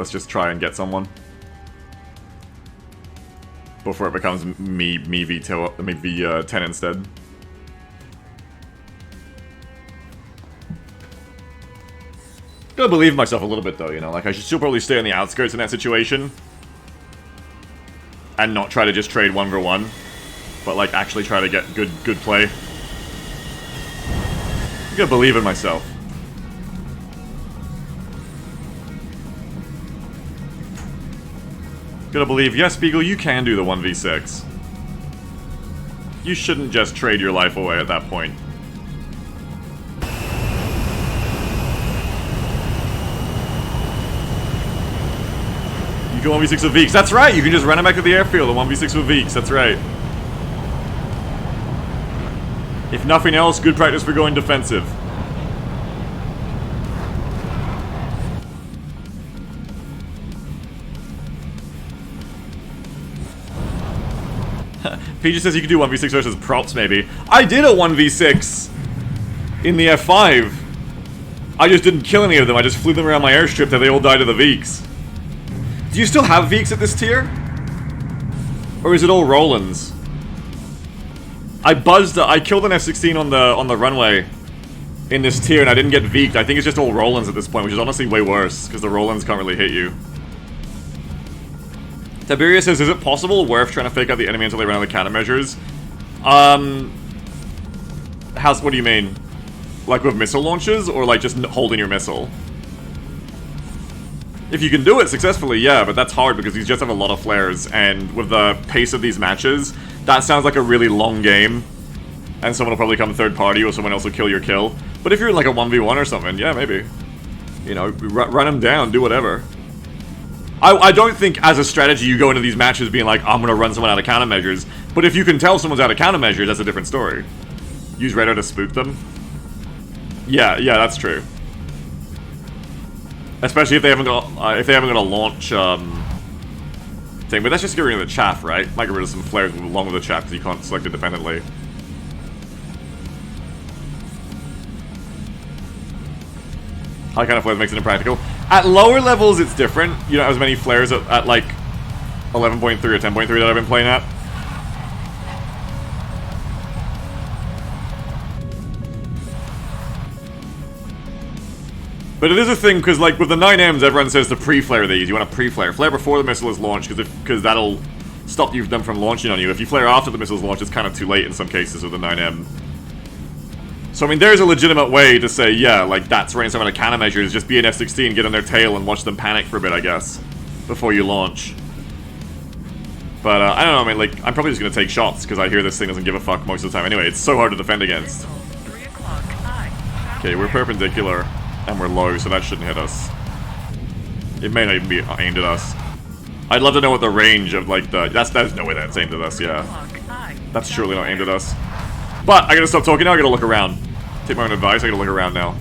Let's just try and get someone. Before it becomes me V10 instead. Gotta believe in myself a little bit though, you know, like I should still probably stay on the outskirts in that situation. And not try to just trade 1v1. But like actually try to get good play. I gotta believe in myself. Gotta believe, yes, Beagle, you can do the 1v6. You shouldn't just trade your life away at that point. You can 1v6 with Veeks. That's right, you can just run him back to the airfield and 1v6 with Veeks. That's right. If nothing else, good practice for going defensive. PJ says you can do 1v6 versus props, maybe. I did a 1v6 in the F5. I just didn't kill any of them. I just flew them around my airstrip till they all died to the Veeks. Do you still have Veeks at this tier? Or is it all Rolands? I killed an F-16 on the runway in this tier and I didn't get Veeked. I think it's just all Rolands at this point, which is honestly way worse, because the Rolands can't really hit you. Tiberius says, is it possible worth trying to fake out the enemy until they run out of countermeasures? What do you mean? Like with missile launches, or like just holding your missile? If you can do it successfully, yeah, but that's hard because these jets have a lot of flares, and with the pace of these matches, that sounds like a really long game, and someone will probably come third party, or someone else will kill your kill. But if you're in like a 1v1 or something, yeah, maybe. You know, run them down, do whatever. I don't think as a strategy you go into these matches being like, I'm gonna run someone out of countermeasures, but if you can tell someone's out of countermeasures, that's a different story. Use radar to spook them. Yeah, that's true. Especially if they haven't got a launch thing, but that's just getting rid of the chaff, right? Might get rid of some flares along with the chaff because you can't select it dependently. High kind of flares makes it impractical. At lower levels, it's different. You don't have as many flares at like 11.3 or 10.3 that I've been playing at. But it is a thing, because like with the 9Ms, everyone says to pre-flare these. You want to pre-flare. Flare before the missile is launched, because that'll stop them from launching on you. If you flare after the missile is launched, it's kind of too late in some cases with the 9M. So I mean, there's a legitimate way to say, yeah, like that's running some of the countermeasures. Just be an F-16, get on their tail, and watch them panic for a bit, I guess, before you launch. But I don't know. I mean, like I'm probably just gonna take shots because I hear this thing doesn't give a fuck most of the time. Anyway, it's so hard to defend against. Okay, we're perpendicular. And we're low, so that shouldn't hit us. It may not even be aimed at us. I'd love to know what the range of, like, there's no way that's aimed at us, yeah. That's surely not aimed at us. But, I gotta stop talking now, I gotta look around. Take my own advice, I gotta look around now.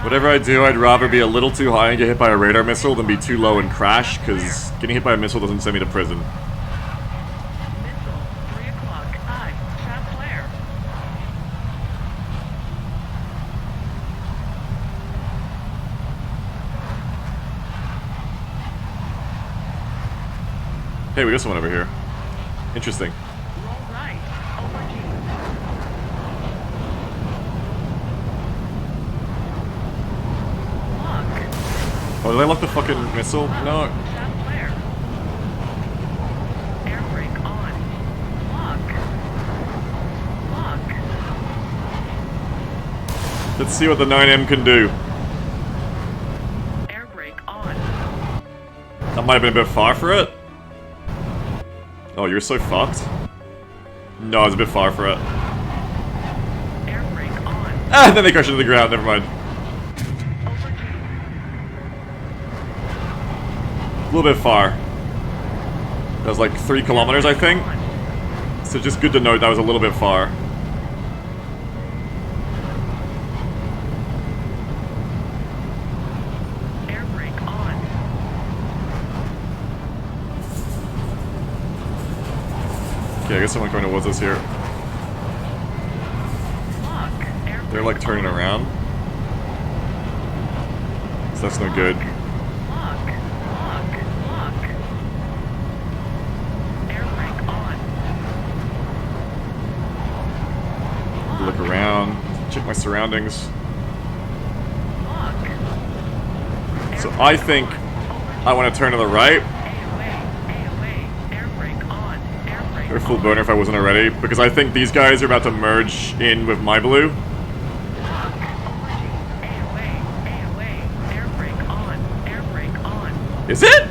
Whatever I do, I'd rather be a little too high and get hit by a radar missile than be too low and crash, because getting hit by a missile doesn't send me to prison. Hey, we got someone over here. Interesting. Oh, did I lock the fucking missile? No. Air brake on. Lock. Let's see what the 9M can do. Air brake on. That might have been a bit far for it. Oh, you're so fucked. No, it's a bit far for it. Air brake on. Ah, then they crashed into the ground, never mind. A little bit far. That was like 3 kilometers, I think. So just good to note that was a little bit far. Air brake on. Okay, I guess someone coming towards us here. Lock. Air They're like brake turning on. around. So that's no good. Lock. Lock. Lock. Air brake on. Look around, check my surroundings. Lock. So I think I want to turn to the right. AOA. Air brake on. Air brake Or full on. burner if I wasn't already, because I think these guys are about to merge in with my blue. Lock. AOA. Air brake on. Air brake on. Is it?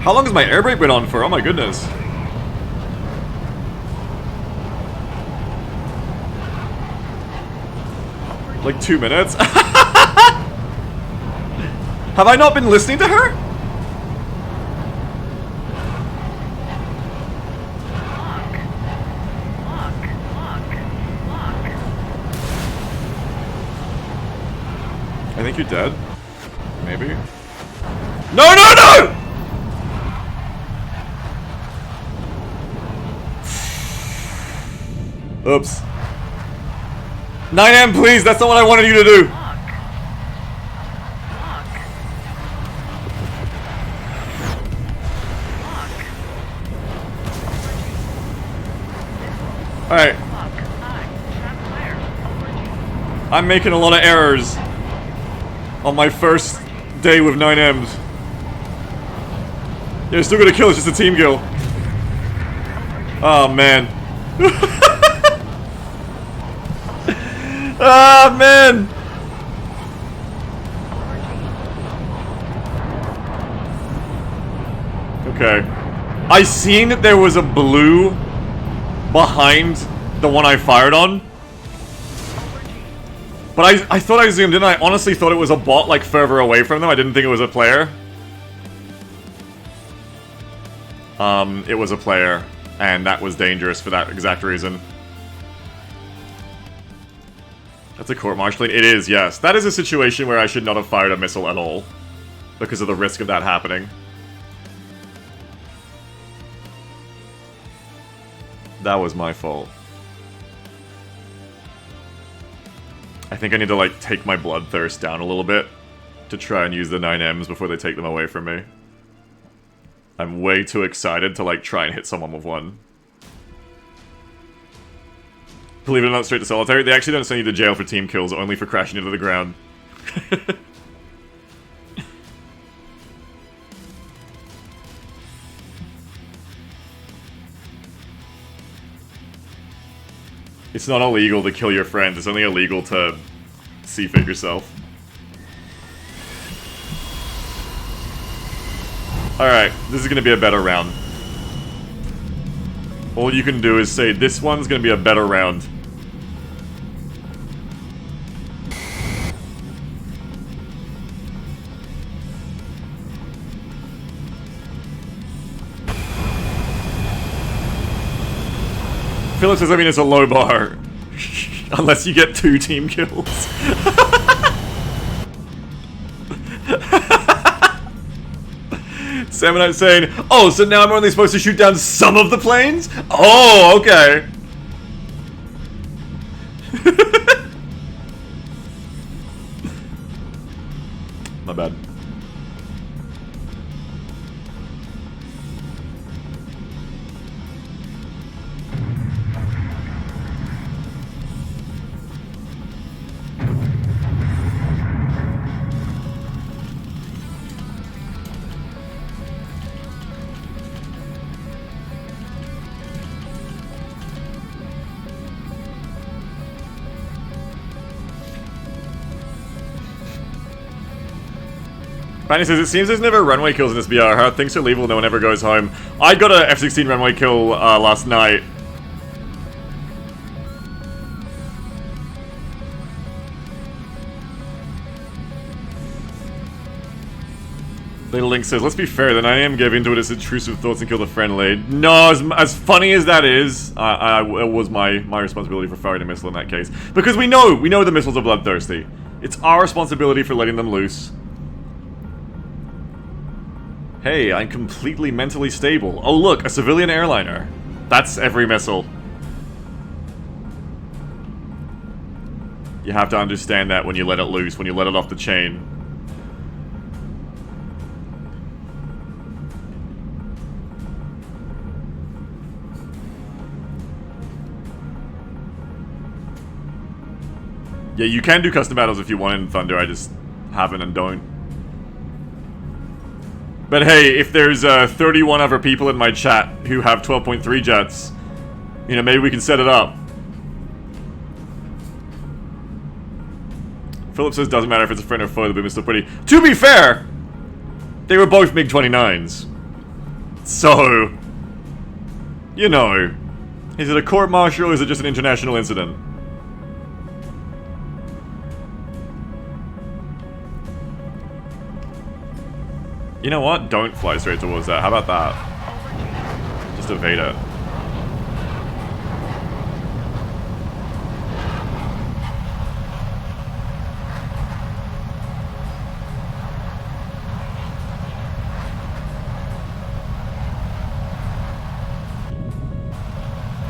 How long has my air brake been on for? Oh my goodness. Like 2 minutes? Have I not been listening to her? Lock. Lock. Lock. Lock. I think you're dead. Maybe. No, no, no! Oops. 9M, please! That's not what I wanted you to do! Lock. Lock. Lock. Alright, Lock. I. Trap fire. Overgy. I'm making a lot of errors on my first day with 9Ms. Yeah, still gonna kill, it's just a team kill. Oh, man. Ah, man! Okay. I seen that there was a blue behind the one I fired on. But I thought I zoomed in. I honestly thought it was a bot, like, further away from them. I didn't think it was a player. It was a player. And that was dangerous for that exact reason. That's a court-martialing? It is, yes. That is a situation where I should not have fired a missile at all. Because of the risk of that happening. That was my fault. I think I need to, like, take my bloodthirst down a little bit to try and use the 9Ms before they take them away from me. I'm way too excited to, like, try and hit someone with one. Believe it or not, straight to solitary. They actually don't send you to jail for team kills, only for crashing into the ground. It's not illegal to kill your friends, it's only illegal to see-fit yourself. Alright, this is gonna be a better round. All you can do is say, this one's gonna be a better round. Philip says, I mean, it's a low bar. Unless you get 2 team kills. Samonite saying, oh, so now I'm only supposed to shoot down some of the planes? Oh, okay. My bad. Fanny says, it seems there's never runway kills in this BR. How things are legal, no one ever goes home. I got a F-16 runway kill last night. Little Link says, let's be fair, the 9am gave into it as intrusive thoughts and killed a friend laid. No, as funny as that is, it was my responsibility for firing a missile in that case. Because we know the missiles are bloodthirsty. It's our responsibility for letting them loose. Hey, I'm completely mentally stable. Oh look, a civilian airliner. That's every missile. You have to understand that when you let it loose, when you let it off the chain. Yeah, you can do custom battles if you want in Thunder, I just haven't and don't. But hey, if there's 31 other people in my chat who have 12.3 jets, you know, maybe we can set it up. Philip says doesn't matter if it's a friend or foe, the boom is still pretty. To be fair, they were both MiG-29s. So, you know, is it a court-martial or is it just an international incident? You know what? Don't fly straight towards that. How about that? Just evade it.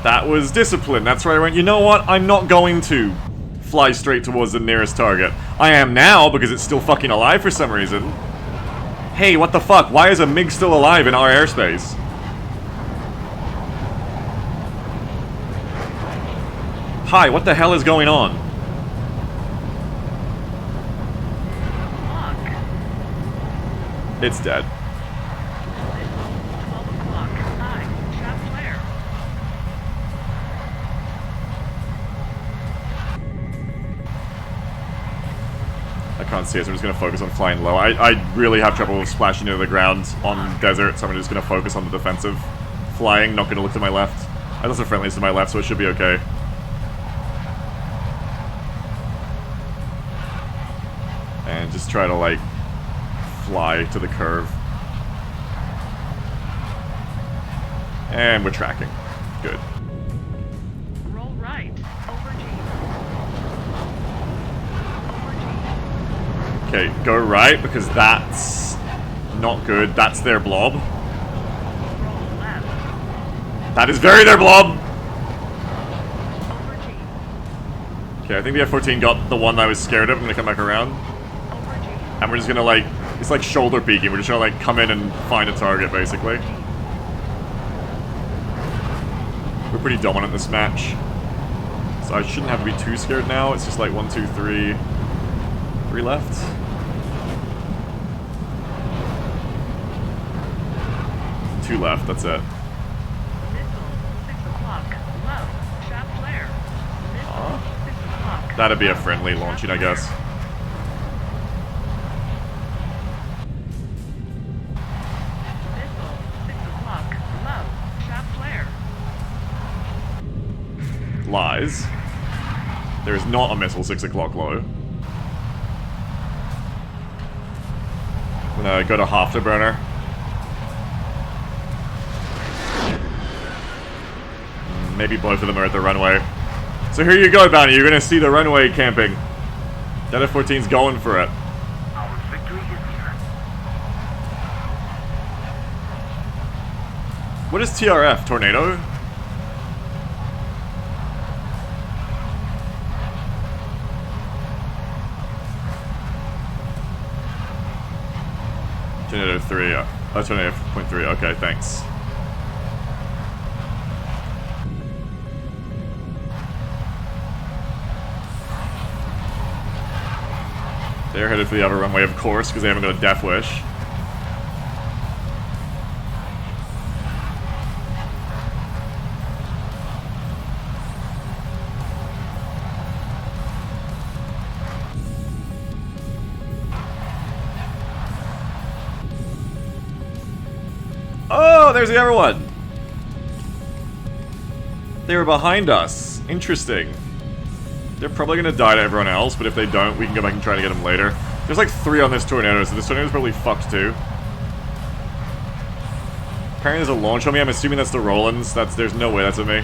That was discipline. That's where I went, you know what? I'm not going to fly straight towards the nearest target. I am now because it's still fucking alive for some reason. Hey, what the fuck? Why is a MiG still alive in our airspace? Hi, what the hell is going on? It's dead. I can't see it, so I'm just going to focus on flying low. I really have trouble splashing into the ground on desert, so I'm just going to focus on the defensive flying, not going to look to my left. I lost the friendlies to my left, so it should be okay. And just try to, like, fly to the curve. And we're tracking. Good. Roll right. Over G. Okay, go right, because that's not good. That's their blob. Roll left. That is very their blob! Over G. Okay, I think the F-14 got the one that I was scared of. I'm gonna come back around. Over G. And we're just gonna, like, it's like shoulder peeking. We're just gonna, like, come in and find a target, basically. We're pretty dominant this match. So I shouldn't have to be too scared now. It's just like 1, 2, 3. 3 left. Two left, that's it. Missile. 6 o'clock. Low. Shaft flare. Missile. 6 o'clock. That'd be a friendly launching, I guess. Missile. 6 o'clock. Low. Shaft flare. Lies. There is not a missile 6 o'clock low. I'm gonna go to Afterburner. Maybe both of them are at the runway. So here you go, Bounty. You're gonna see the runway camping. That F-14's going for it. Our victory is here. What is TRF? Tornado? Tornado 3. Tornado 0.3. Okay, thanks. They're headed for the other runway, of course, because they haven't got a Death Wish. Oh, there's the other one! They were behind us. Interesting. They're probably gonna die to everyone else, but if they don't, we can go back and try to get them later. There's like 3 on this tornado, so this tornado's probably fucked too. Apparently there's a launch on me. I'm assuming that's the Rollins. There's no way that's at me.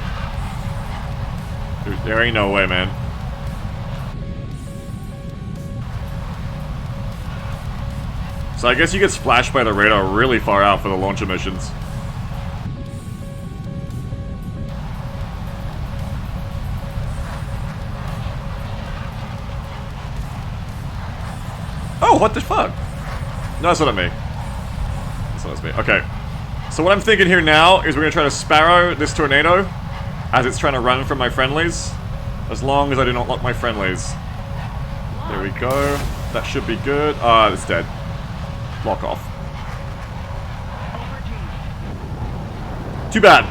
There ain't no way, man. So I guess you get splashed by the radar really far out for the launch emissions. Oh, what the fuck? No, that's not me. That's not me. Okay. So what I'm thinking here now is we're gonna try to Sparrow this tornado as it's trying to run from my friendlies. As long as I do not lock my friendlies. There we go. That should be good. Ah, it's dead. Lock off. Too bad.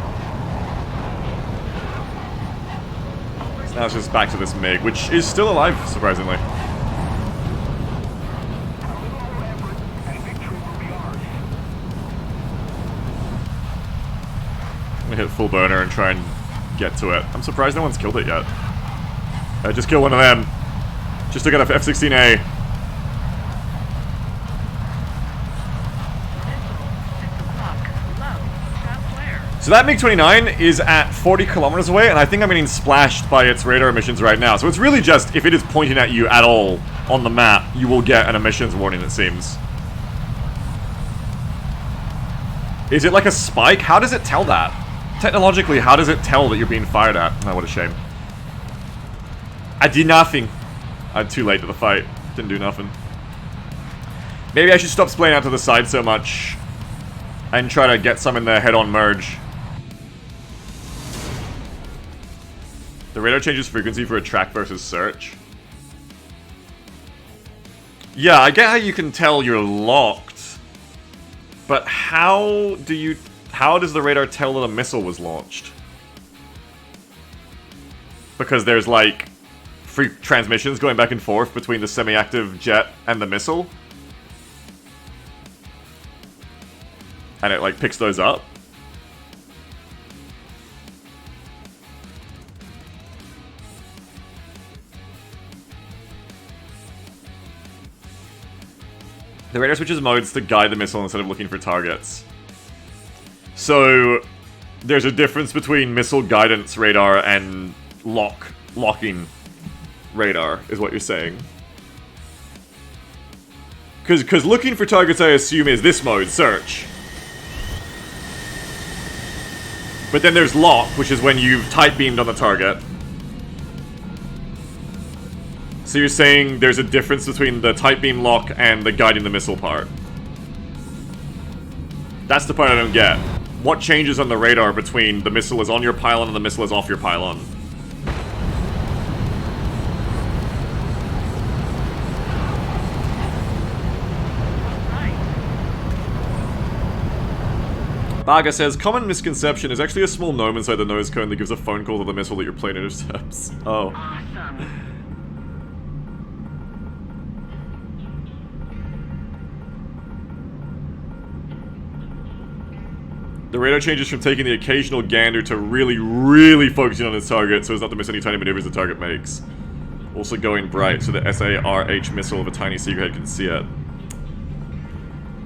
So now it's just back to this MiG, which is still alive, surprisingly. I'm gonna hit full burner and try and get to it. I'm surprised no one's killed it yet. Just kill one of them. Just to get a F-16A. So that MiG-29 is at 40 kilometers away, and I think I'm getting splashed by its radar emissions right now. So it's really just, if it is pointing at you at all on the map, you will get an emissions warning, it seems. Is it like a spike? How does it tell that? Technologically, how does it tell that you're being fired at? Oh, what a shame. I did nothing. I'm too late to the fight. Didn't do nothing. Maybe I should stop splaying out to the side so much and try to get some in the head-on merge. The radar changes frequency for a track versus search. Yeah, I get how you can tell you're locked. But how does the radar tell that a missile was launched? Because there's like free transmissions going back and forth between the semi-active jet and the missile. And it like picks those up. The radar switches modes to guide the missile instead of looking for targets. So there's a difference between missile guidance radar and locking radar, is what you're saying. Because looking for targets, I assume, is this mode, search. But then there's lock, which is when you've tight beamed on the target. So you're saying there's a difference between the tight beam lock and the guiding the missile part. That's the part I don't get. What changes on the radar between the missile is on your pylon and the missile is off your pylon? Baga says, common misconception is actually a small gnome inside the nose cone that gives a phone call to the missile that your plane intercepts. Oh. Awesome. The radar changes from taking the occasional gander to really, really focusing on its target so as not to miss any tiny maneuvers the target makes. Also going bright so the SARH missile of a tiny Seegerhead can see it.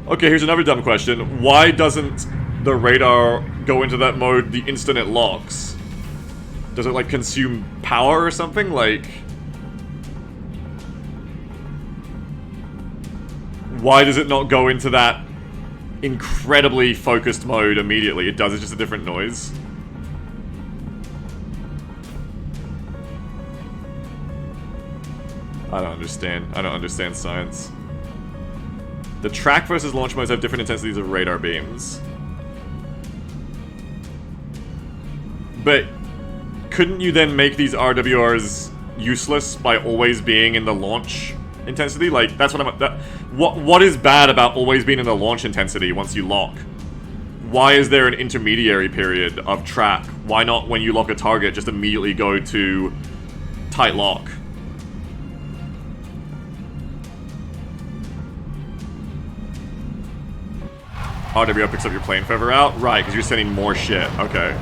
Okay, here's another dumb question. Why doesn't the radar go into that mode the instant it locks? Does it, like, consume power or something? Like... why does it not go into that incredibly focused mode immediately? It does, it's just a different noise. I don't understand science. The track versus launch modes have different intensities of radar beams. But couldn't you then make these RWRs useless by always being in the launch intensity? Like, that's what I'm... what is bad about always being in the launch intensity once you lock? Why is there an intermediary period of track? Why not, when you lock a target, just immediately go to tight lock? RWR picks up your plane further out? Right, because you're sending more shit. Okay.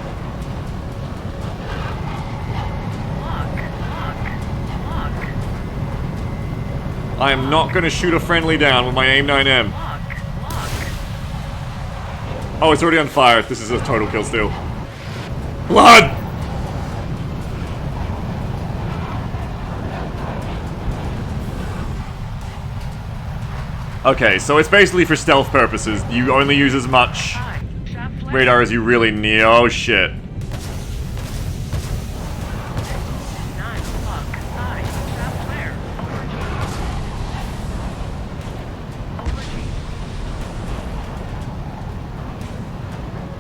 I am not going to shoot a friendly down with my AIM-9M. Oh, it's already on fire. This is a total kill steal. Blood! Okay, so it's basically for stealth purposes. You only use as much radar as you really need. Oh, shit.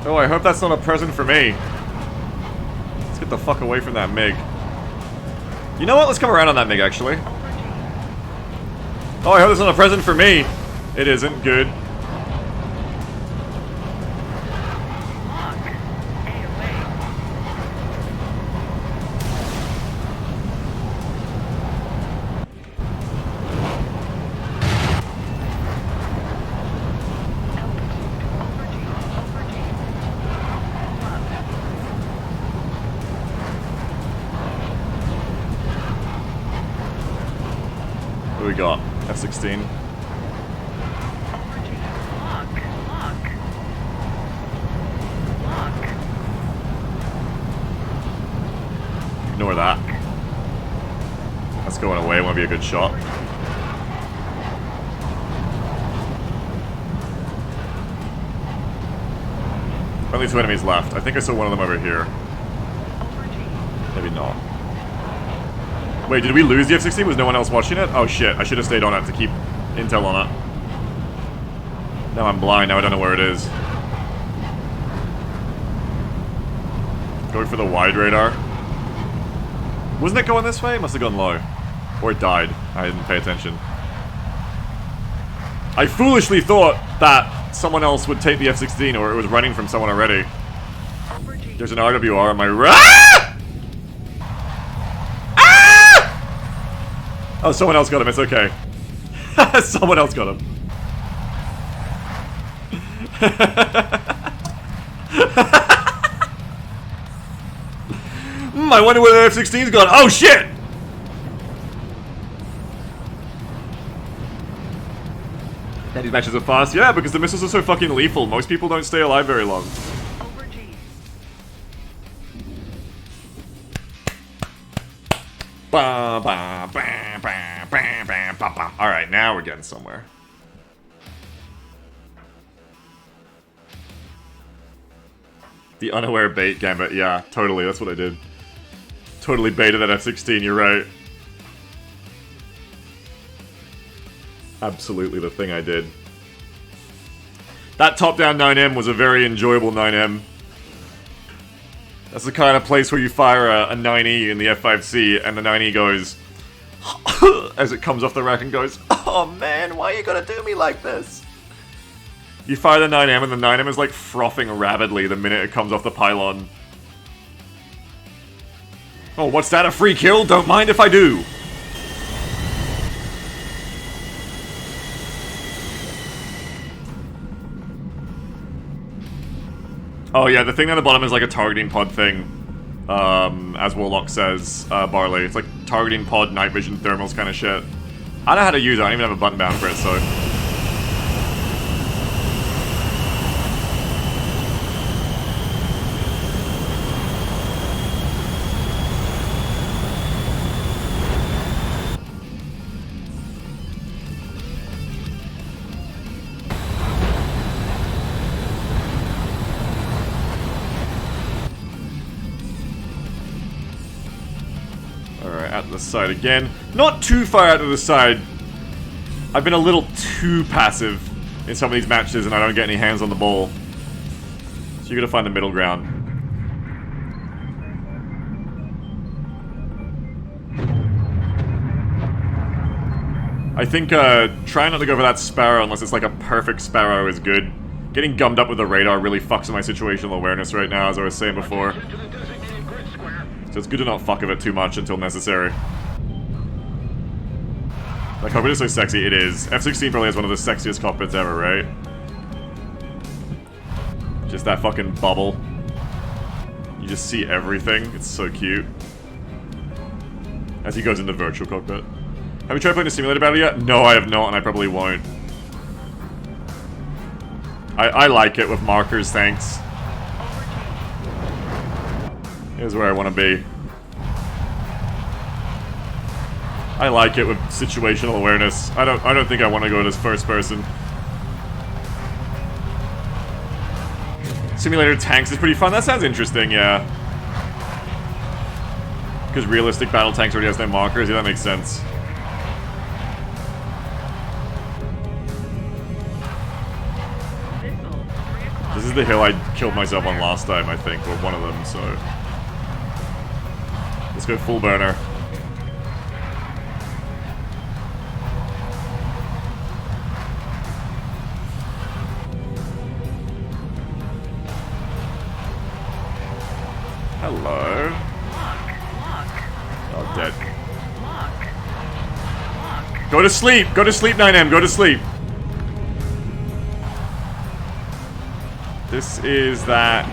Oh, I hope that's not a present for me. Let's get the fuck away from that MiG. You know what? Let's come around on that MiG, actually. Oh, I hope that's not a present for me. It isn't. Good. What do we got? F-16. Ignore that. That's going away. Want to be a good shot. Only 2 enemies left. I think I saw one of them over here. Maybe not. Wait, did we lose the F-16? Was no one else watching it? Oh shit, I should have stayed on it to keep intel on it. Now I'm blind, now I don't know where it is. Going for the wide radar. Wasn't it going this way? It must have gone low. Or it died. I didn't pay attention. I foolishly thought that someone else would take the F-16 or it was running from someone already. There's an RWR on my right. Oh, someone else got him. It's okay. Someone else got him. I wonder where the F-16's gone. Oh, shit! And these matches are fast. Yeah, because the missiles are so fucking lethal. Most people don't stay alive very long. Alright, now we're getting somewhere. The unaware bait gambit, yeah, totally, that's what I did. Totally baited that F-16, you're right. Absolutely the thing I did. That top-down 9M was a very enjoyable 9M. That's the kind of place where you fire a 9E in the F5C, and the 9E goes... as it comes off the rack and goes, oh man, why you gotta do me like this? You fire the 9M and the 9M is like frothing rapidly the minute it comes off the pylon. Oh, what's that, a free kill? Don't mind if I do. Oh yeah, the thing on the bottom is like a targeting pod thing. As Warlock says, Barley. It's like targeting pod, night vision, thermals kind of shit. I don't know how to use it, I don't even have a button down for it, so... side again. Not too far out to the side. I've been a little too passive in some of these matches and I don't get any hands on the ball. So you gotta find the middle ground. I think trying not to go for that Sparrow unless it's like a perfect Sparrow is good. Getting gummed up with the radar really fucks with my situational awareness right now, as I was saying before. So it's good to not fuck with it too much until necessary. That cockpit is so sexy, it is. F-16 probably has one of the sexiest cockpits ever, right? Just that fucking bubble. You just see everything, it's so cute. As he goes into virtual cockpit. Have you tried playing a simulator battle yet? No, I have not, and I probably won't. I like it with markers, thanks. Here's where I want to be. I like it with situational awareness. I don't think I want to go as first person. Simulator tanks is pretty fun. That sounds interesting, yeah. Because realistic battle tanks already has no markers. Yeah, that makes sense. This is the hill I killed myself on last time, I think, or one of them, so... Let's go full burner. Hello. Oh, dead. Go to sleep! Go to sleep, 9M! Go to sleep! This is that...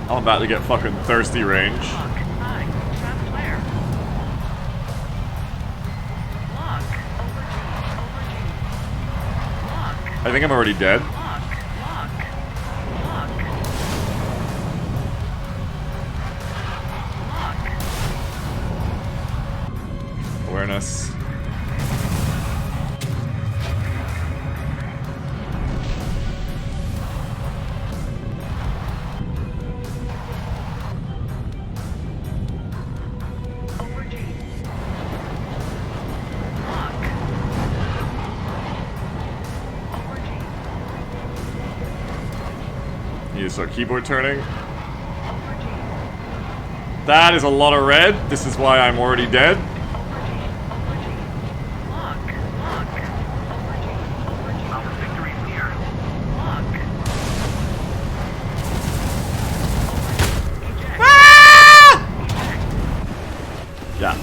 I'm about to get fucking thirsty range. I think I'm already dead. Awareness. Need to start keyboard turning. That is a lot of red. This is why I'm already dead. Yeah.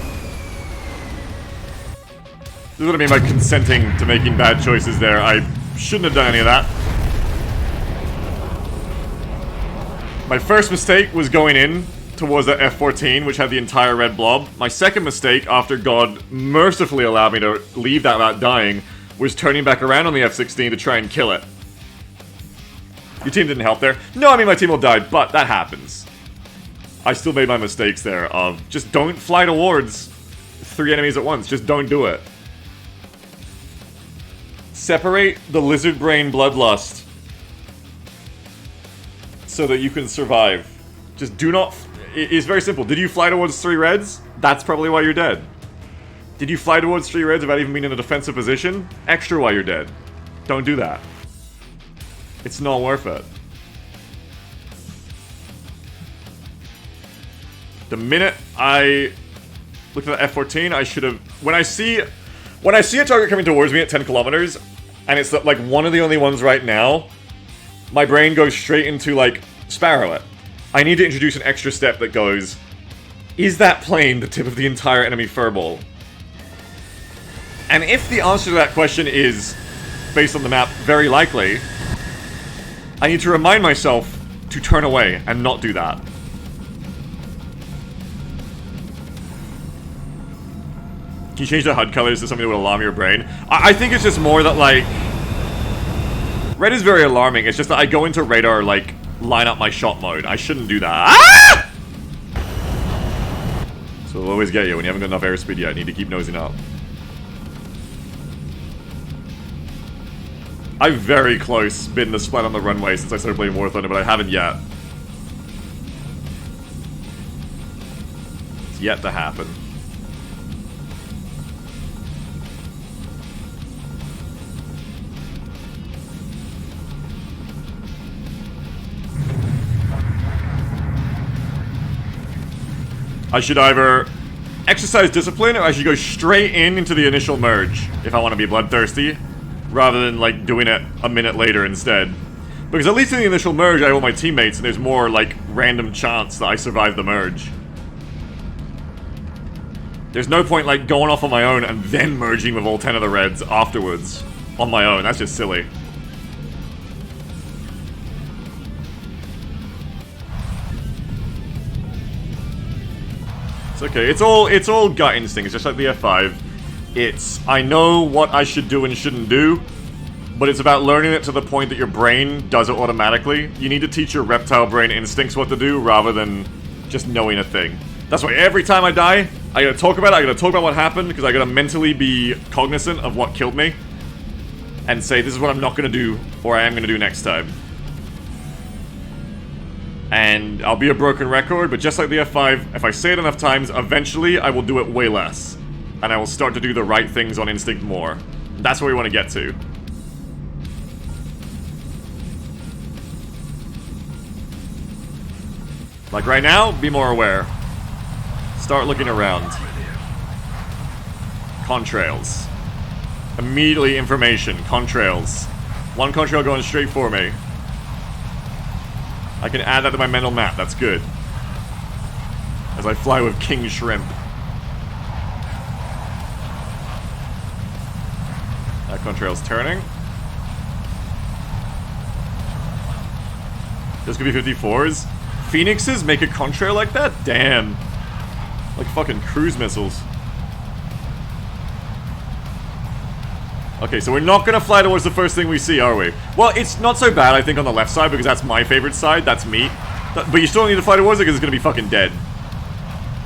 This is what I mean by consenting to making bad choices there. I shouldn't have done any of that. My first mistake was going in towards that F-14, which had the entire red blob. My second mistake, after God mercifully allowed me to leave that without dying, was turning back around on the F-16 to try and kill it. Your team didn't help there. No, I mean my team will die, but that happens. I still made my mistakes there of just don't fly towards 3 enemies at once. Just don't do it. Separate the lizard brain bloodlust so that you can survive. Just do not... It's very simple. Did you fly towards 3 reds? That's probably why you're dead. Did you fly towards 3 reds without even being in a defensive position? Extra why you're dead. Don't do that. It's not worth it. The minute I looked at the F-14, I should have... When I see a target coming towards me at 10 kilometers, and it's like one of the only ones right now, my brain goes straight into, like, sparrow it. I need to introduce an extra step that goes, is that plane the tip of the entire enemy furball? And if the answer to that question is, based on the map, very likely, I need to remind myself to turn away and not do that. Can you change the HUD colors to something that would alarm your brain? I think it's just more that, like... Red is very alarming. It's just that I go into radar, like, line up my shot mode. I shouldn't do that. Ah! So it'll always get you when you haven't got enough airspeed yet. I need to keep nosing up. I've very close been the splat on the runway since I started playing War Thunder, but I haven't yet. It's yet to happen. I should either exercise discipline or I should go straight into the initial merge if I want to be bloodthirsty, rather than like doing it a minute later instead. Because at least in the initial merge I have all my teammates and there's more like random chance that I survive the merge. There's no point like going off on my own and then merging with all 10 of the reds afterwards on my own. That's just silly. It's okay, it's all gut instinct, it's just like the F5. It's, I know what I should do and shouldn't do, but it's about learning it to the point that your brain does it automatically. You need to teach your reptile brain instincts what to do, rather than just knowing a thing. That's why every time I die, I gotta talk about it, I gotta talk about what happened, because I gotta mentally be cognizant of what killed me, and say, this is what I'm not gonna do, or I am gonna do next time. And I'll be a broken record, but just like the F5, if I say it enough times, eventually I will do it way less. And I will start to do the right things on instinct more. That's where we want to get to. Like right now, be more aware. Start looking around. Contrails. Immediately information. Contrails. One contrail going straight for me. I can add that to my mental map. That's good. As I fly with King Shrimp. That contrail's turning. This could be 54s. Phoenixes make a contrail like that? Damn. Like fucking cruise missiles. Okay, so we're not gonna fly towards the first thing we see, are we? Well, it's not so bad, I think, on the left side, because that's my favorite side. That's me. But you still need to fly towards it, because it's gonna be fucking dead.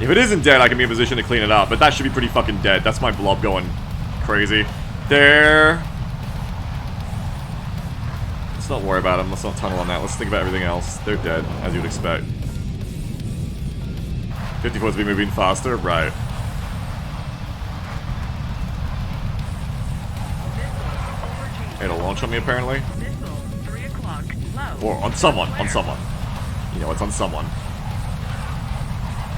If it isn't dead, I can be in position to clean it up, but that should be pretty fucking dead. That's my blob going crazy. There. Let's not worry about them. Let's not tunnel on that. Let's think about everything else. They're dead, as you'd expect. 54's be moving faster? Right. It'll launch on me, apparently. Or on someone. On someone. You know, it's on someone.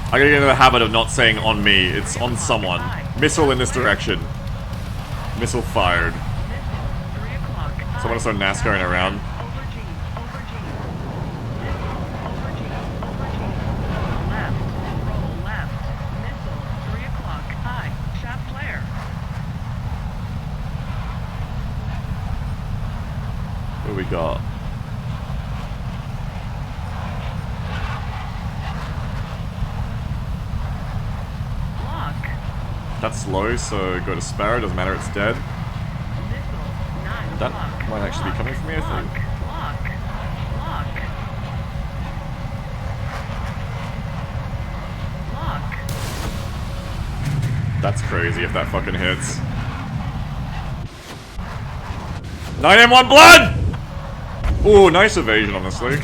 I gotta get into the habit of not saying on me. It's on someone. Missile in this direction. Missile fired. Someone start NASCARing around. What do we got? That's low, so go to Sparrow, doesn't matter, it's dead. That might actually be coming for me, I think. That's crazy if that fucking hits. 9M1 blood! Ooh, nice evasion, honestly.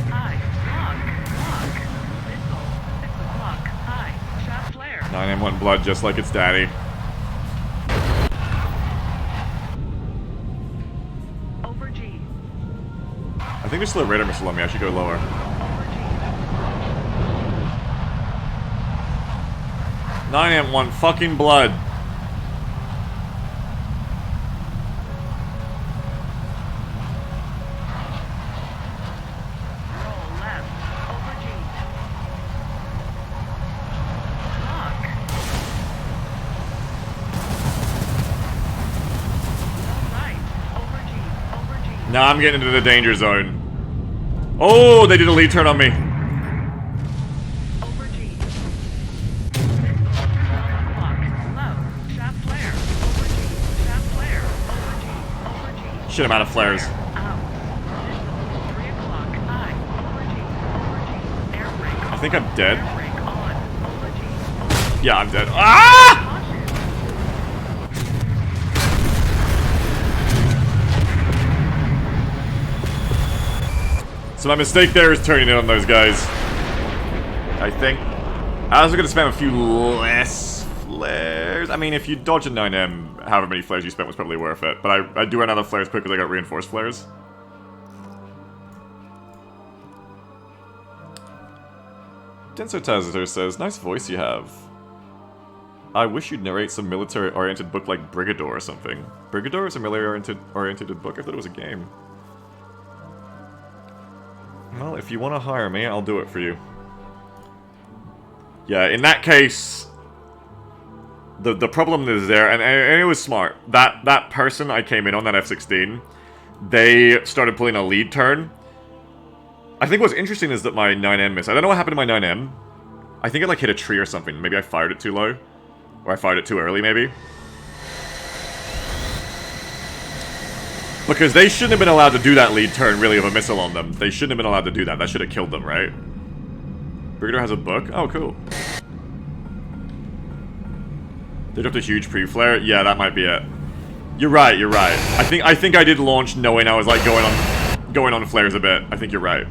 9M1 blood just like its daddy. I think there's still a radar missile on me, I should go lower. Nine M1 fucking blood. Now I'm getting into the danger zone. Oh, they did a lead turn on me. Shit, I'm out of flares. I think I'm dead. Yeah, I'm dead. Ah! So my mistake there is turning in on those guys. I think. I was gonna spam a few less flares. I mean, if you dodge a 9M, however many flares you spent was probably worth it. But I do run out of flares quick because I got reinforced flares. Denso Tazitor says, nice voice you have. I wish you'd narrate some military-oriented book like Brigador or something. Brigador is a military-oriented book? I thought it was a game. Well, if you want to hire me, I'll do it for you. Yeah, in that case, the problem is there, and it was smart. That person I came in on, that F-16, they started pulling a lead turn. I think what's interesting is that my 9M missed. I don't know what happened to my 9M. I think it like hit a tree or something. Maybe I fired it too low. Or I fired it too early, maybe. Because they shouldn't have been allowed to do that lead turn, really, with a missile on them. They shouldn't have been allowed to do that. That should have killed them, right? Brigador has a book? Oh, cool. They dropped a huge pre-flare? Yeah, that might be it. You're right, you're right. I think I did launch knowing I was, like, going on flares a bit. I think you're right.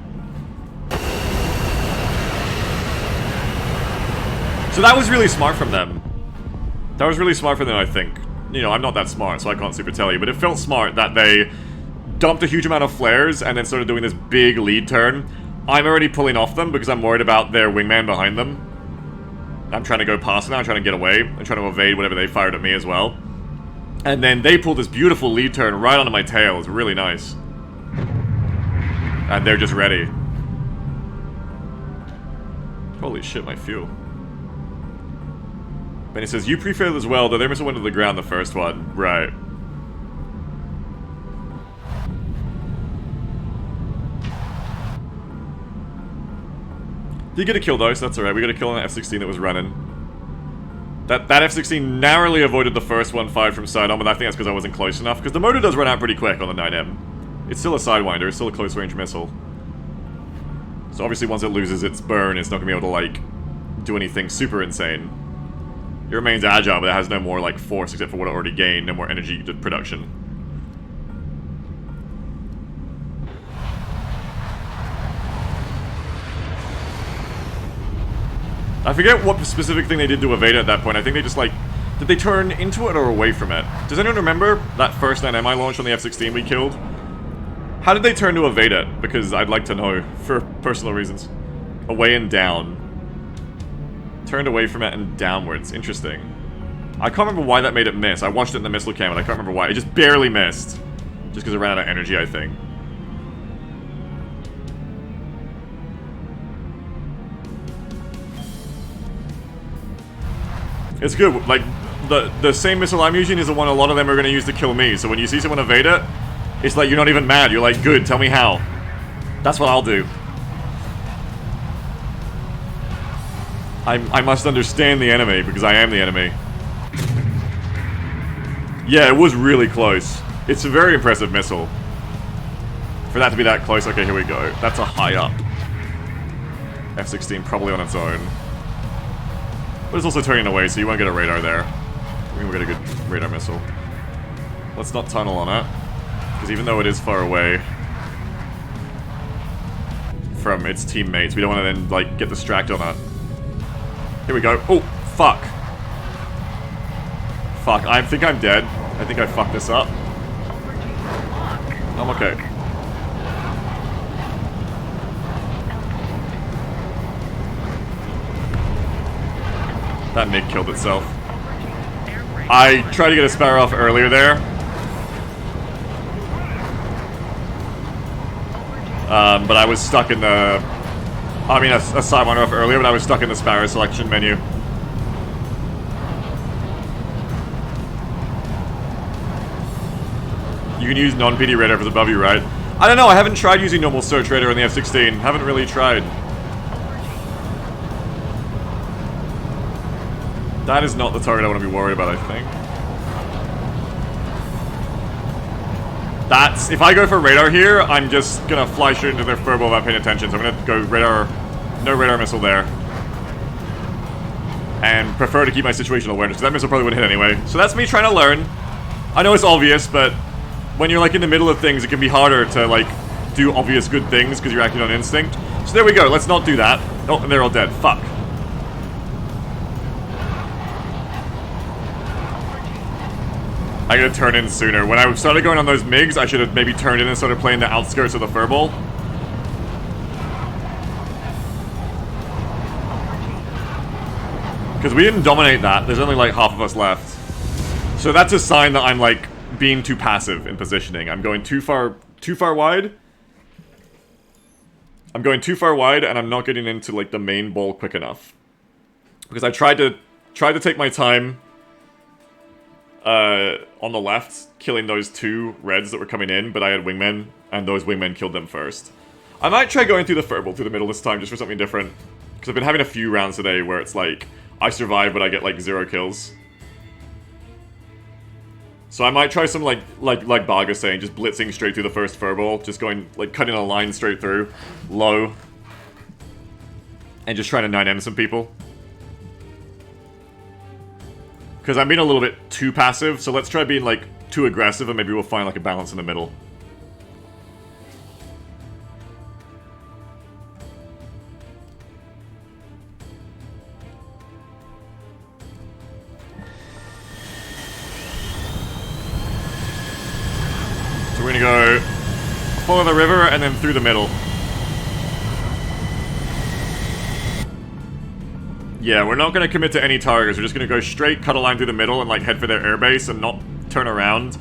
So that was really smart from them. That was really smart from them, I think. You know, I'm not that smart, so I can't super tell you, but it felt smart that they dumped a huge amount of flares and then started doing this big lead turn I'm already pulling off them because I'm worried about their wingman behind them. I'm trying to go past now, I'm trying to get away. I'm trying to evade whatever they fired at me as well. And then they pull this beautiful lead turn right onto my tail. It's really nice. And they're just ready. Holy shit, my fuel. Benny says, you pre-failed as well, though their missile went to the ground the first one. Right. Did get a kill though, so that's alright. We got a kill on that F-16 that was running. That F-16 narrowly avoided the first one fired from side on, but I think that's because I wasn't close enough. Because the motor does run out pretty quick on the 9M. It's still a Sidewinder, it's still a close-range missile. So obviously once it loses its burn, it's not going to be able to, like, do anything super insane. It remains agile, but it has no more, like, force except for what it already gained, no more energy production. I forget what specific thing they did to evade it at that point. I think they just, like... Did they turn into it or away from it? Does anyone remember that first 9M I launched on the F-16 we killed? How did they turn to evade it? Because I'd like to know, for personal reasons. Away and down. Turned away from it and downwards. Interesting. I can't remember why that made it miss. I watched it in the missile cam and I can't remember why. It just barely missed. Just because it ran out of energy, I think. It's good, like, the same missile I'm using is the one a lot of them are going to use to kill me, so when you see someone evade it, it's like you're not even mad, you're like, good, tell me how. That's what I'll do. I must understand the enemy, because I am the enemy. Yeah, it was really close. It's a very impressive missile. For that to be that close, okay, here we go. That's a high up. F-16 probably on its own. But it's also turning away, so you won't get a radar there. We will get a good radar missile. Let's not tunnel on it. Because even though it is far away from its teammates, we don't want to then, like, get distracted on it. Here we go. Oh, fuck. Fuck, I think I'm dead. I think I fucked this up. I'm okay. That MiG killed itself. I tried to get a Sparrow off earlier there. But I was stuck in the... I mean, a Sidewinder off earlier, but I was stuck in the Sparrow selection menu. You can use non-PD radar if it's above you, right? I don't know, I haven't tried using normal search radar on the F-16. Haven't really tried. That is not the target I want to be worried about, I think. That's... If I go for radar here, I'm just gonna fly straight into their furball without paying attention. So I'm gonna go radar... No radar missile there. And prefer to keep my situational awareness, because that missile probably wouldn't hit anyway. So that's me trying to learn. I know it's obvious, but... When you're, like, in the middle of things, it can be harder to, like, do obvious good things, because you're acting on instinct. So there we go, let's not do that. Oh, and they're all dead. Fuck. I gotta turn in sooner. When I started going on those MiGs, I should have maybe turned in and started playing the outskirts of the furball. Because we didn't dominate that. There's only like half of us left. So that's a sign that I'm like being too passive in positioning. I'm going too far wide. I'm going too far wide and I'm not getting into like the main ball quick enough. Because I tried to take my time on the left, killing those two reds that were coming in, but I had wingmen, and those wingmen killed them first. I might try going through the furball through the middle this time, just for something different. Because I've been having a few rounds today where it's like, I survive, but I get like 0 kills. So I might try some like Baga saying, just blitzing straight through the first furball, just going, like, cutting a line straight through, low, and just trying to 9M some people. Because I'm being a little bit too passive, so let's try being, like, too aggressive, and maybe we'll find, like, a balance in the middle. So we're gonna go follow the river, and then through the middle. Yeah, we're not going to commit to any targets. We're just going to go straight, cut a line through the middle, and like head for their airbase and not turn around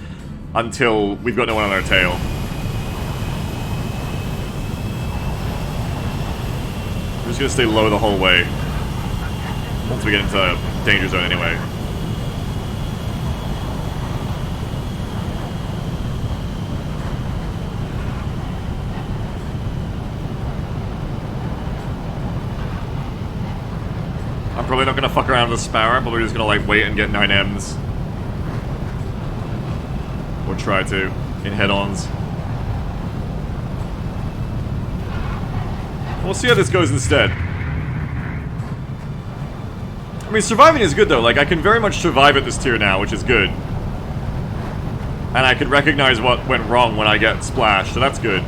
until we've got no one on our tail. We're just going to stay low the whole way. Once we get into danger zone anyway. I'm probably not gonna fuck around with the Sparrow, I'm probably just gonna like wait and get 9Ms. Or try to, in head-ons. We'll see how this goes instead. I mean, surviving is good though, like I can very much survive at this tier now, which is good. And I can recognize what went wrong when I get splashed, so that's good.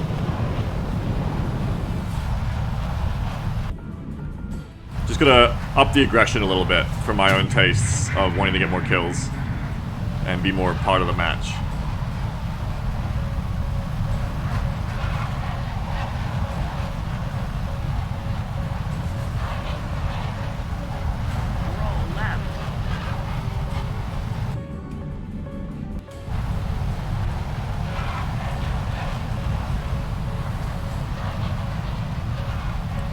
Just gonna up the aggression a little bit for my own tastes of wanting to get more kills and be more part of the match. Roll left.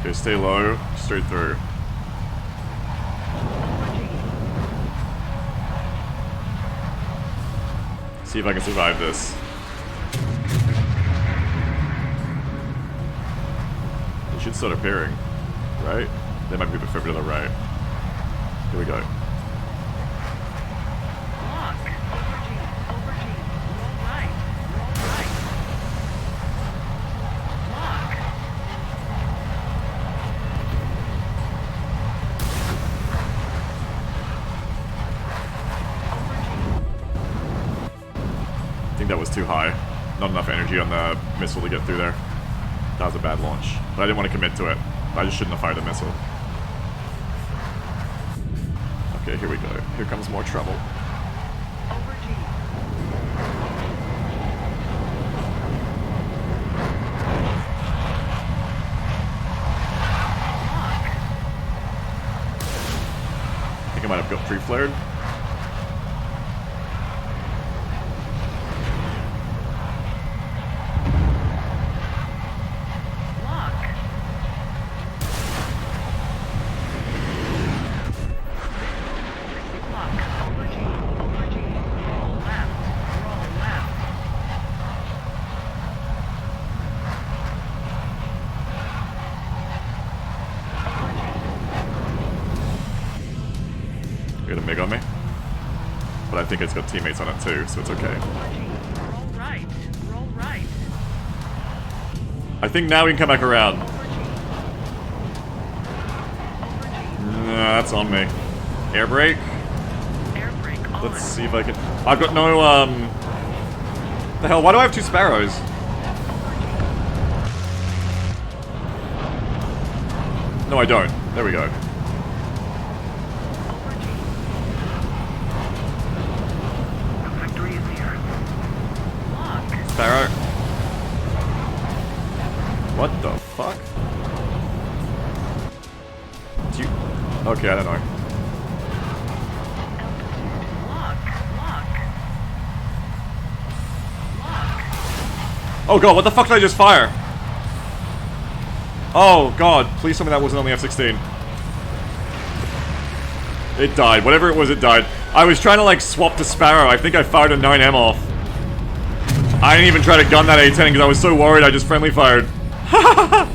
Okay, stay low, straight through. See if I can survive this. They should start appearing, right? They might be a bit further to the right. Here we go. Lock. Aubergine. Roll right. Roll right. Lock. I think that was too high. Not enough energy on the missile to get through there. That was a bad launch. But I didn't want to commit to it. I just shouldn't have fired the missile. Okay, here we go. Here comes more trouble. Aubergine. Lock. I think I might have got pre-flared. Lock. Lock. Aubergine. Aubergine. Roll left. Roll left. You got a MiG on me. But I think it's got teammates on it too, so it's okay. Aubergine. Roll right. Roll right. I think now we can come back around. Nah, that's on me. Air brake. Air brake on. Let's see if I can. I've got no, the hell, why do I have two Sparrows? No, I don't. There we go. Victory is here. Lock. Sparrow. What the fuck? Do you... Okay, I don't know. Lock. Lock. Lock. Oh god, what the fuck did I just fire? Oh god, please tell me that wasn't on the F-16. It died. Whatever it was, it died. I was trying to like swap to Sparrow. I think I fired a 9M off. I didn't even try to gun that A-10 because I was so worried I just friendly fired. Aubergine.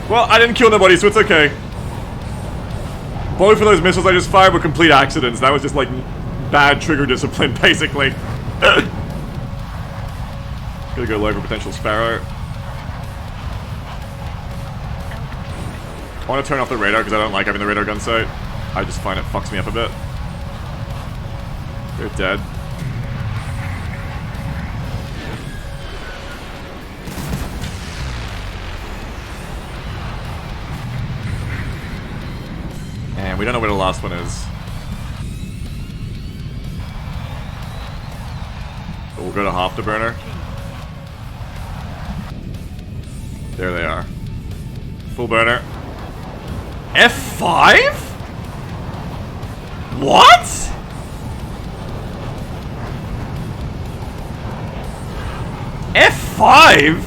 Well, I didn't kill nobody, so it's okay. Both of those missiles I just fired were complete accidents. That was just like bad trigger discipline, basically. Gonna go low for potential Sparrow. I want to turn off the radar because I don't like having the radar gun sight. I just find it fucks me up a bit. They're dead. And we don't know where the last one is. But we'll go to Afterburner. There they are. Full burner. F5? What? F5?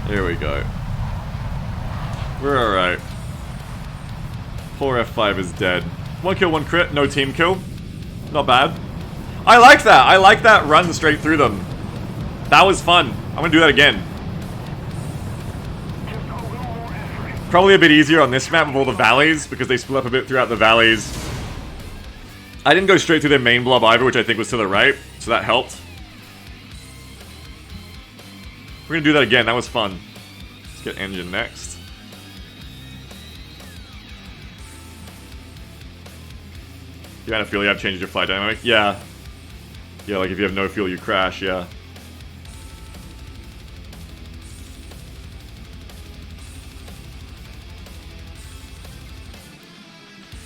Here we go. We're alright. Poor F5 is dead. 1 kill, 1 crit, no team kill. Not bad. I like that. I like that run straight through them. That was fun. I'm gonna do that again. Probably a bit easier on this map with all the valleys, because they split up a bit throughout the valleys. I didn't go straight through their main blob either, which I think was to the right, so that helped. We're gonna do that again. That was fun. Let's get engine next. You had a fuel, you have changed your flight dynamic? Yeah. Yeah, like if you have no fuel, you crash, yeah.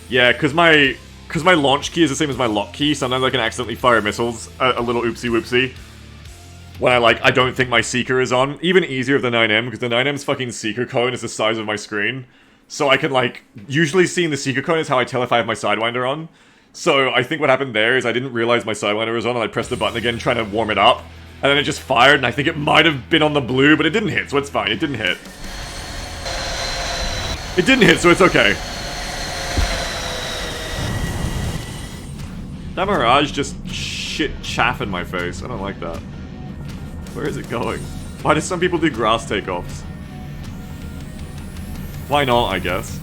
Yeah, because my launch key is the same as my lock key. Sometimes I can accidentally fire missiles, a little oopsie whoopsie. When I don't think my Seeker is on. Even easier with the 9M, because the 9M's fucking Seeker cone is the size of my screen. So I can usually seeing the Seeker cone is how I tell if I have my Sidewinder on. So I think what happened there is I didn't realize my Sidewinder was on, and I pressed the button again trying to warm it up. And then it just fired, and I think it might have been on the blue, but it didn't hit, so it's fine. It didn't hit. It didn't hit, so it's okay. That Mirage just shit chaff in my face. I don't like that. Where is it going? Why do some people do grass takeoffs? Why not, I guess.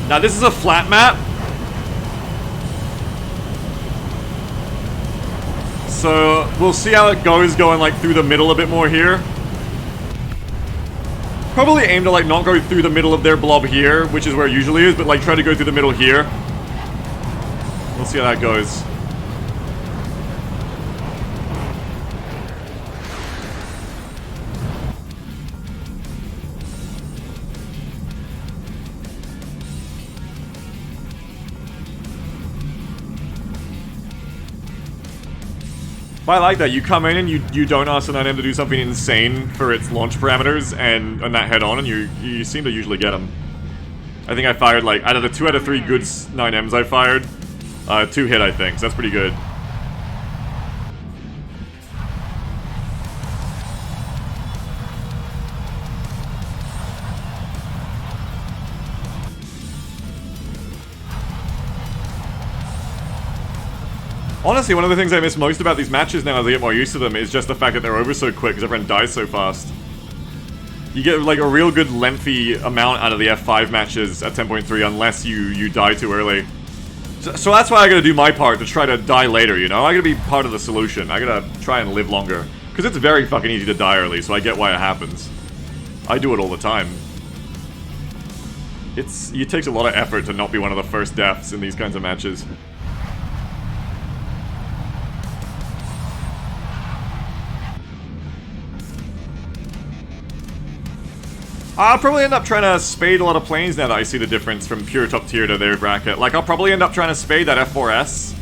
Now this is a flat map. So we'll see how it goes going through the middle a bit more here. Probably aim to not go through the middle of their blob here, which is where it usually is, but try to go through the middle here. We'll see how that goes. I like that. You come in and you don't ask the 9M to do something insane for its launch parameters and that head on, and you seem to usually get them. I think I fired out of the 2 out of 3 good 9Ms I fired, 2 hit I think, so that's pretty good. Honestly, one of the things I miss most about these matches now as I get more used to them is just the fact that they're over so quick because everyone dies so fast. You get a real good lengthy amount out of the F5 matches at 10.3 unless you die too early. So that's why I gotta do my part to try to die later, you know? I gotta be part of the solution. I gotta try and live longer. Because it's very fucking easy to die early, so I get why it happens. I do it all the time. It takes a lot of effort to not be one of the first deaths in these kinds of matches. I'll probably end up trying to spade a lot of planes now that I see the difference from pure top tier to their bracket. I'll probably end up trying to spade that F4S.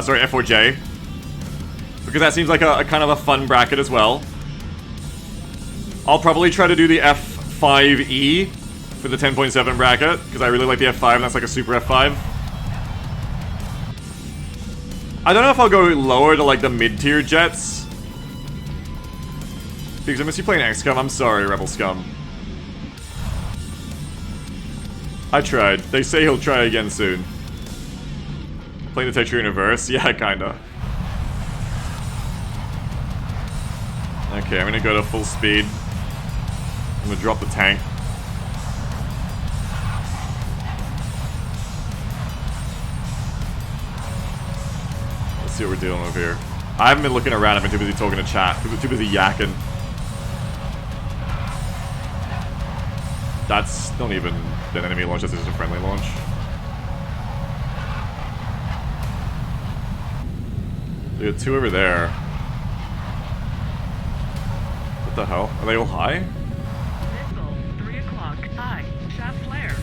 Sorry, F4J. Because that seems like a kind of a fun bracket as well. I'll probably try to do the F5E for the 10.7 bracket, because I really like the F5, and that's a super F5. I don't know if I'll go lower to the mid-tier jets. Because I miss you playing XCOM. I'm sorry, Rebel Scum. I tried. They say he'll try again soon. Playing the Tetria in reverse? Yeah, kinda. Okay, I'm gonna go to full speed. I'm gonna drop the tank. Let's see what we're dealing with here. I haven't been looking around. I've been too busy talking to chat. Too busy yakking. That's not even an enemy launch, that's just a friendly launch. We got 2 over there. What the hell? Are they all high? Missile, 3 o'clock, high, shaft flare.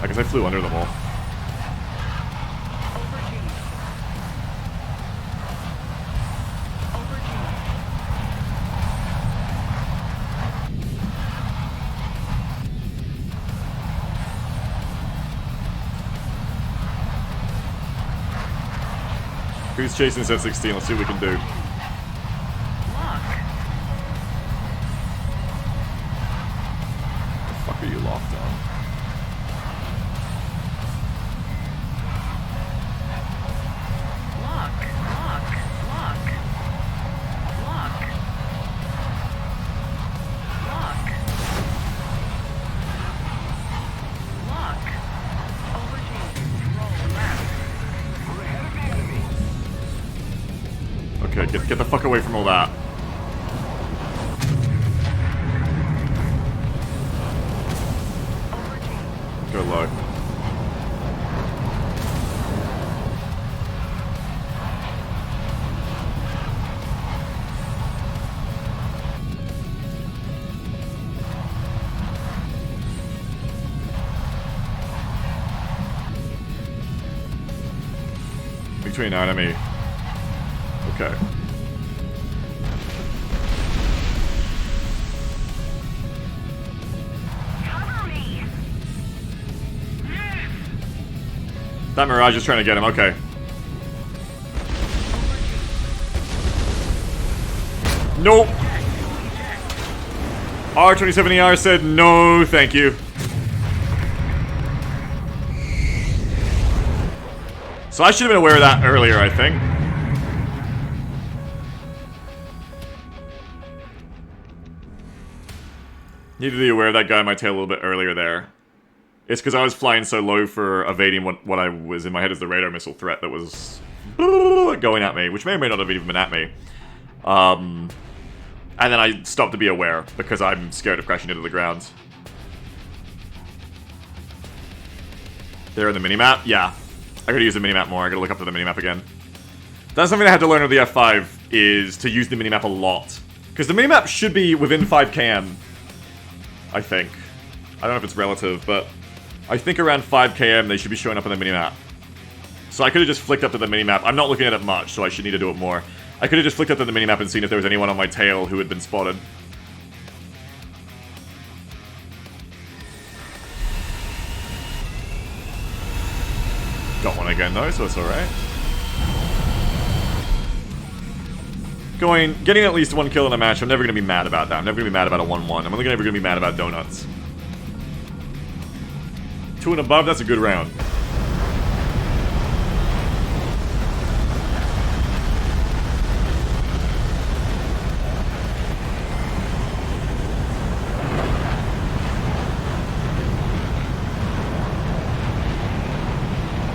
I guess I flew under them all. Who's chasing this F-16? Let's see what we can do. Lock. What the fuck are you locked on? Lock. Lock. Lock. Lock. Lock. Lock. Aubergine. Roll left. Okay, get the fuck away from all that. Aubergine. Go low. Between enemy. Okay. Cover me. That Mirage is trying to get him, okay. Nope. R27ER said no, thank you. So I should have been aware of that earlier, I think. Needed to be aware of that guy on my tail a little bit earlier there. It's because I was flying so low for evading what I was in my head as the radar missile threat that was going at me, which may or may not have even been at me. And then I stopped to be aware because I'm scared of crashing into the ground. There in the minimap? Yeah. I gotta use the minimap more. I gotta look up to the minimap again. That's something I had to learn with the F5, is to use the minimap a lot. Because the minimap should be within 5 km. I think. I don't know if it's relative, but I think around 5 km they should be showing up on the minimap. So I could have just flicked up to the minimap. I'm not looking at it much, so I should need to do it more. I could have just flicked up to the minimap and seen if there was anyone on my tail who had been spotted. Got one again though, so it's alright. Getting at least 1 kill in a match, I'm never going to be mad about that. I'm never going to be mad about a 1-1. I'm only ever going to be mad about donuts. 2 and above, that's a good round.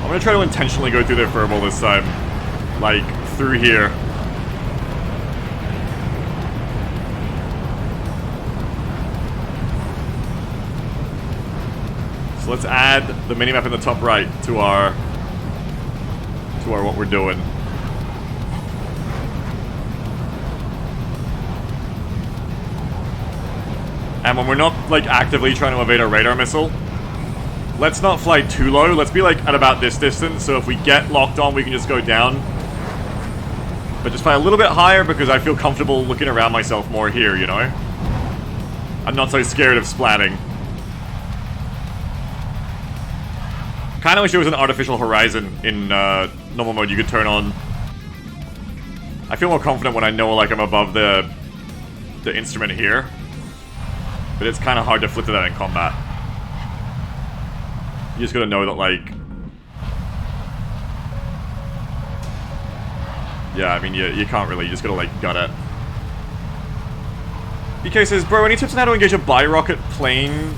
I'm going to try to intentionally go through their furball this time. Like, through here. So let's add the minimap in the top right to our what we're doing. And when we're not like actively trying to evade a radar missile, let's not fly too low. Let's be like at about this distance, so if we get locked on we can just go down. But just fly a little bit higher because I feel comfortable looking around myself more here, you know? I'm not so scared of splatting. Kinda wish there was an artificial horizon in normal mode you could turn on. I feel more confident when I know like I'm above the instrument here. But it's kinda hard to flip to that in combat. You just gotta know that like... Yeah, I mean you can't really, you just gotta like gut it. BK says, bro, any tips on how to engage a bi-rocket plane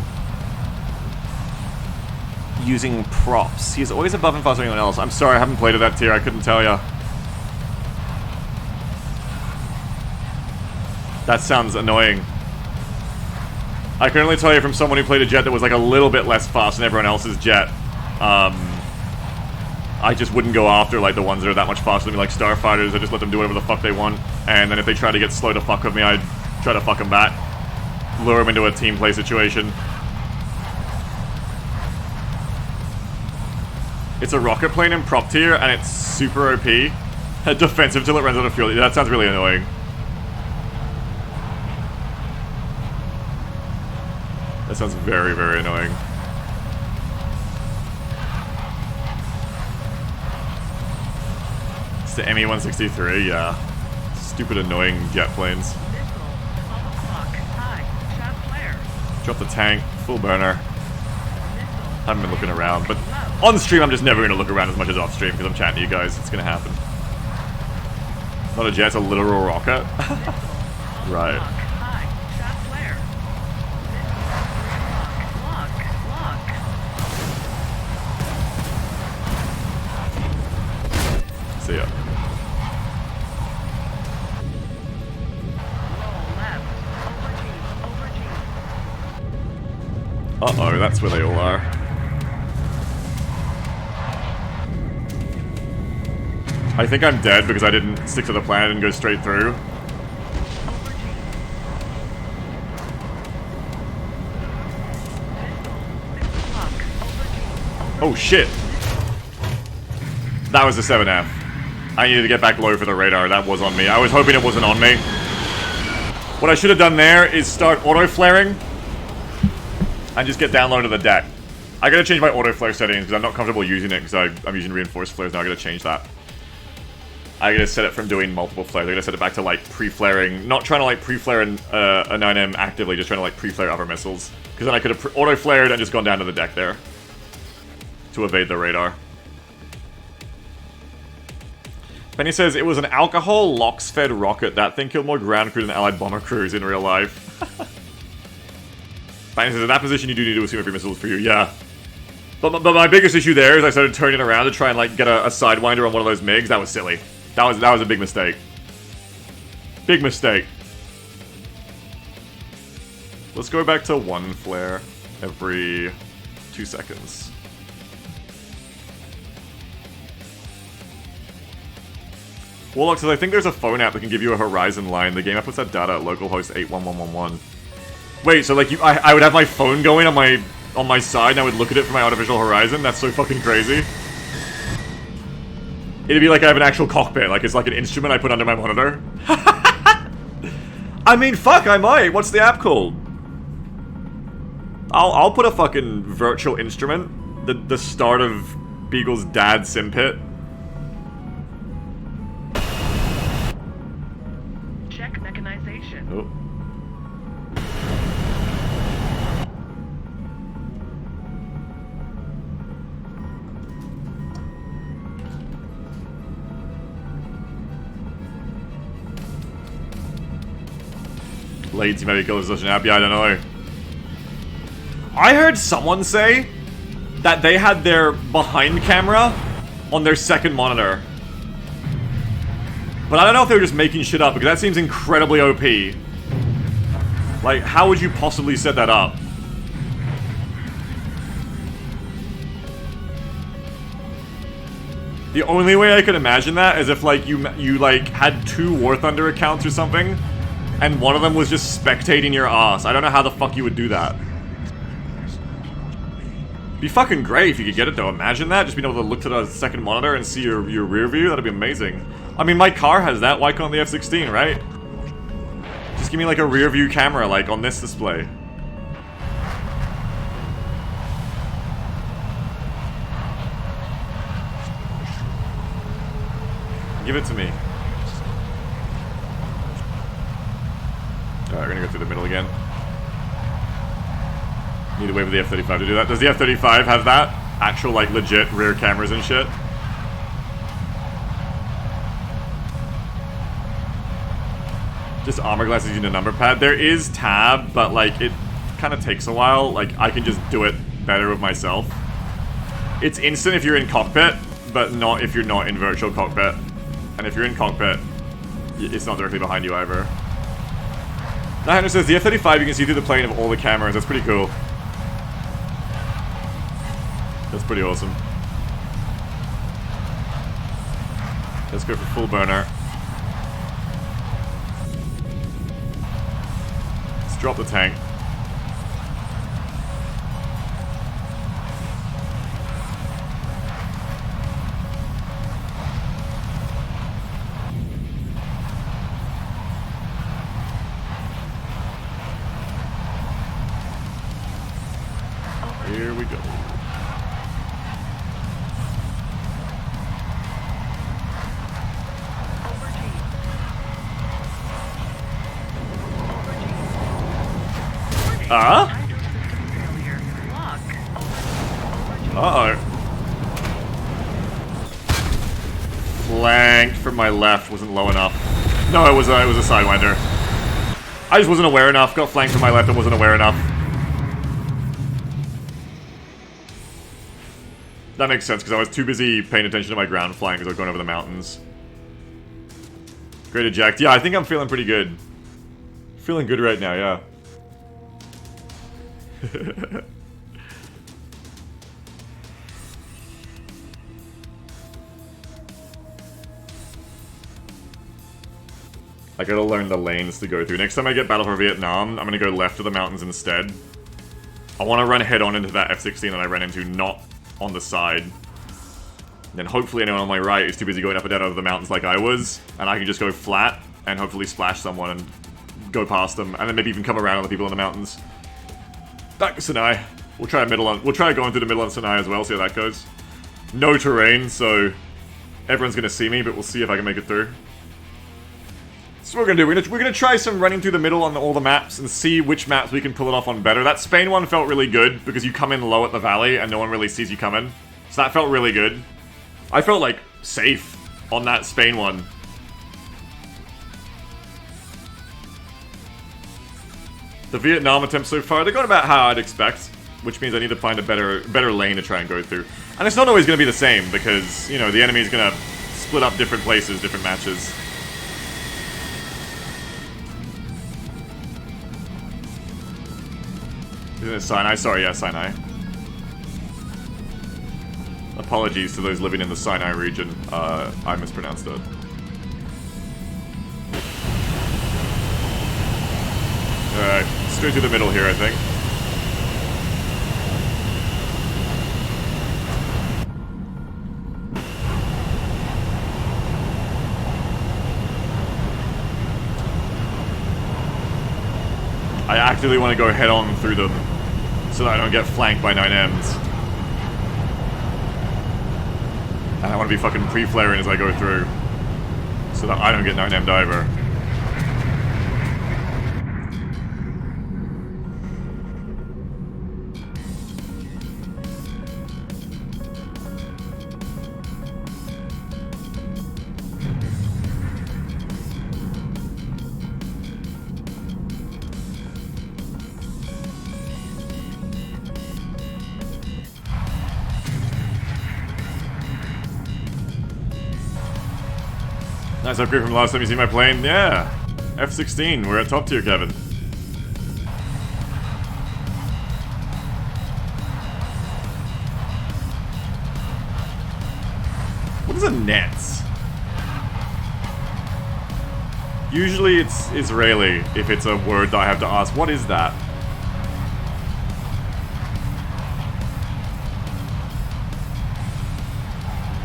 using props? He's always above and faster than anyone else. I'm sorry, I haven't played at that tier, I couldn't tell ya. That sounds annoying. I can only tell you from someone who played a jet that was like a little bit less fast than everyone else's jet. I just wouldn't go after like the ones that are that much faster than me, like starfighters. I just let them do whatever the fuck they want. And then if they try to get slow to fuck with me, I'd try to fuck them back. Lure them into a team play situation. It's a rocket plane in prop tier, and it's super OP. Defensive till it runs out of fuel. That sounds really annoying. That sounds very, very annoying. It's the ME-163, yeah. Stupid annoying jet planes. Missile. 12 o'clock. High. Shot flare. Drop the tank, full burner. Missile. Haven't been looking around, but on stream I'm just never going to look around as much as off stream because I'm chatting to you guys. It's going to happen. Not a jet, it's a literal rocket. Right. High. Shot flare. Missile. Lock. See ya. Roll left. Over G. Uh-oh, that's where they all are. I think I'm dead because I didn't stick to the plan and go straight through. Over G. Missile. 6 o'clock. Over G. Oh shit! That was the 7F. I needed to get back low for the radar, that was on me. I was hoping it wasn't on me. What I should have done there is start auto-flaring and just get down low to the deck. I gotta change my auto-flare settings because I'm not comfortable using it because I'm using reinforced flares now. I gotta change that. I gotta set it from doing multiple flares. I gotta set it back to like pre-flaring. Not trying to like pre-flare a 9M actively, just trying to like pre-flare other missiles. Because then I could have auto-flared and just gone down to the deck there to evade the radar. Benny says, it was an alcohol LOX-fed rocket. That thing killed more ground crew than allied bomber crews in real life. Benny says, in that position you do need to assume every missile is for you. Yeah. But my biggest issue there is I started turning around to try and like get a sidewinder on one of those MiGs. That was silly. That was a big mistake. Big mistake. Let's go back to 1 flare every 2 seconds. Warlock says, I think there's a phone app that can give you a Horizon line. The game app puts that data at localhost 81111. Wait, so like I would have my phone going on my side and I would look at it from my artificial horizon? That's so fucking crazy. It'd be like I have an actual cockpit, like it's like an instrument I put under my monitor. I mean, fuck, I might. What's the app called? I'll put a fucking virtual instrument. The start of Beagle's dad's sim pit. Check mechanization. Oh. Lazy Medical is such an app. Yeah, I don't know. I heard someone say that they had their behind camera on their second monitor. But I don't know if they were just making shit up, because that seems incredibly OP. Like, how would you possibly set that up? The only way I could imagine that is if, like, you like, had 2 War Thunder accounts or something, and one of them was just spectating your ass. I don't know how the fuck you would do that. Be fucking great if you could get it though. Imagine that, just being able to look to the second monitor and see your rear view. That'd be amazing. I mean, my car has that. Why can't the F-16, right? Just give me like a rear view camera, like on this display. Give it to me. Alright, we're gonna go through the middle again. Need to wait for the F-35 to do that. Does the F-35 have that? Actual, like, legit rear cameras and shit? Just armor glasses using a number pad. There is tab, but, like, it kind of takes a while. Like, I can just do it better with myself. It's instant if you're in cockpit, but not if you're not in virtual cockpit. And if you're in cockpit, it's not directly behind you either. 900 says, the F-35 you can see through the plane of all the cameras. That's pretty cool. That's pretty awesome. Let's go for full burner. Let's drop the tank. Here we go. Ah? Item system failure. Lock. Uh-oh. Flank from my left wasn't low enough. No, it was a Sidewinder. I just wasn't aware enough. Got flanked from my left and wasn't aware enough. That makes sense, because I was too busy paying attention to my ground flying because I was going over the mountains. Great eject. Yeah, I think I'm feeling pretty good. Feeling good right now, yeah. I gotta learn the lanes to go through. Next time I get Battle for Vietnam, I'm gonna go left of the mountains instead. I want to run head on into that F-16 that I ran into, not on the side. Then hopefully anyone on my right is too busy going up and down over the mountains like I was, and I can just go flat and hopefully splash someone and go past them, and then maybe even come around on the people in the mountains. Back to Sinai. We'll try going through the middle of Sinai as well, see how that goes. No terrain, so everyone's gonna see me, but we'll see if I can make it through. So what we're gonna do, we're gonna try some running through the middle on all the maps and see which maps we can pull it off on better. That Spain one felt really good because you come in low at the valley and no one really sees you coming. So that felt really good. I felt like safe on that Spain one. The Vietnam attempts so far, they're going about how I'd expect, which means I need to find a better lane to try and go through. And it's not always going to be the same because, you know, the enemy's going to split up different places, different matches. Isn't it Sinai? Sorry, yeah, Sinai. Apologies to those living in the Sinai region. I mispronounced it. Alright, straight through the middle here, I think. I actively want to go head on through them so that I don't get flanked by 9Ms. And I want to be fucking pre-flaring as I go through so that I don't get 9M'd either. Nice upgrade from last time you see my plane. Yeah. F-16. We're at top tier, Kevin. What is a nets? Usually it's Israeli if it's a word that I have to ask. What is that?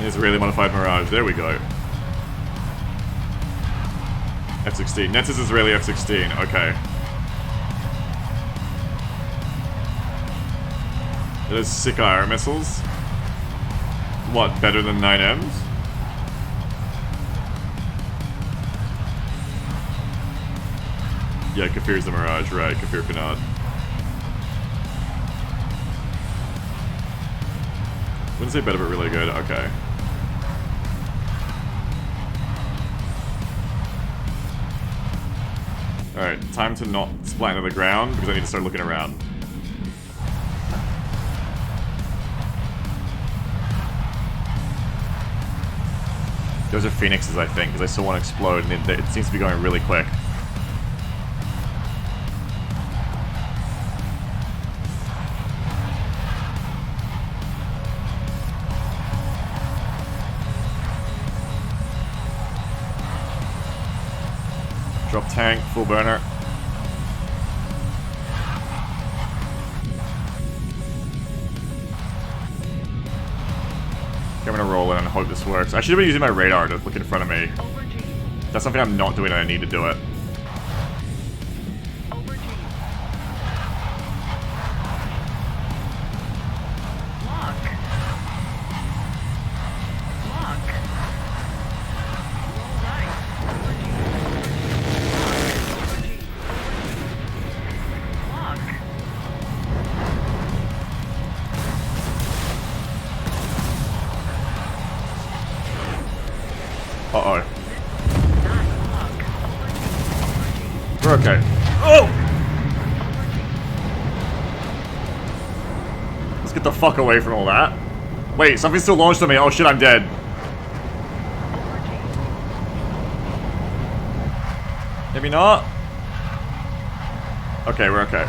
An Israeli modified Mirage. There we go. F-16. Nets is Israeli F-16. Okay. It has sick IR missiles. What, better than 9Ms? Yeah, Kafir's the Mirage, right. Kafir Kanad. Wouldn't say better, but really good. Okay. Alright, time to not splat into the ground because I need to start looking around. Those are Phoenixes, I think, because I saw one explode and it seems to be going really quick. Drop tank, full burner. Okay, I'm gonna roll in and hope this works. I should have been using my radar to look in front of me. That's something I'm not doing and I need to do it. Uh-oh. We're okay. Oh! Let's get the fuck away from all that. Wait, something still launched on me. Oh shit, I'm dead. Maybe not? Okay, we're okay.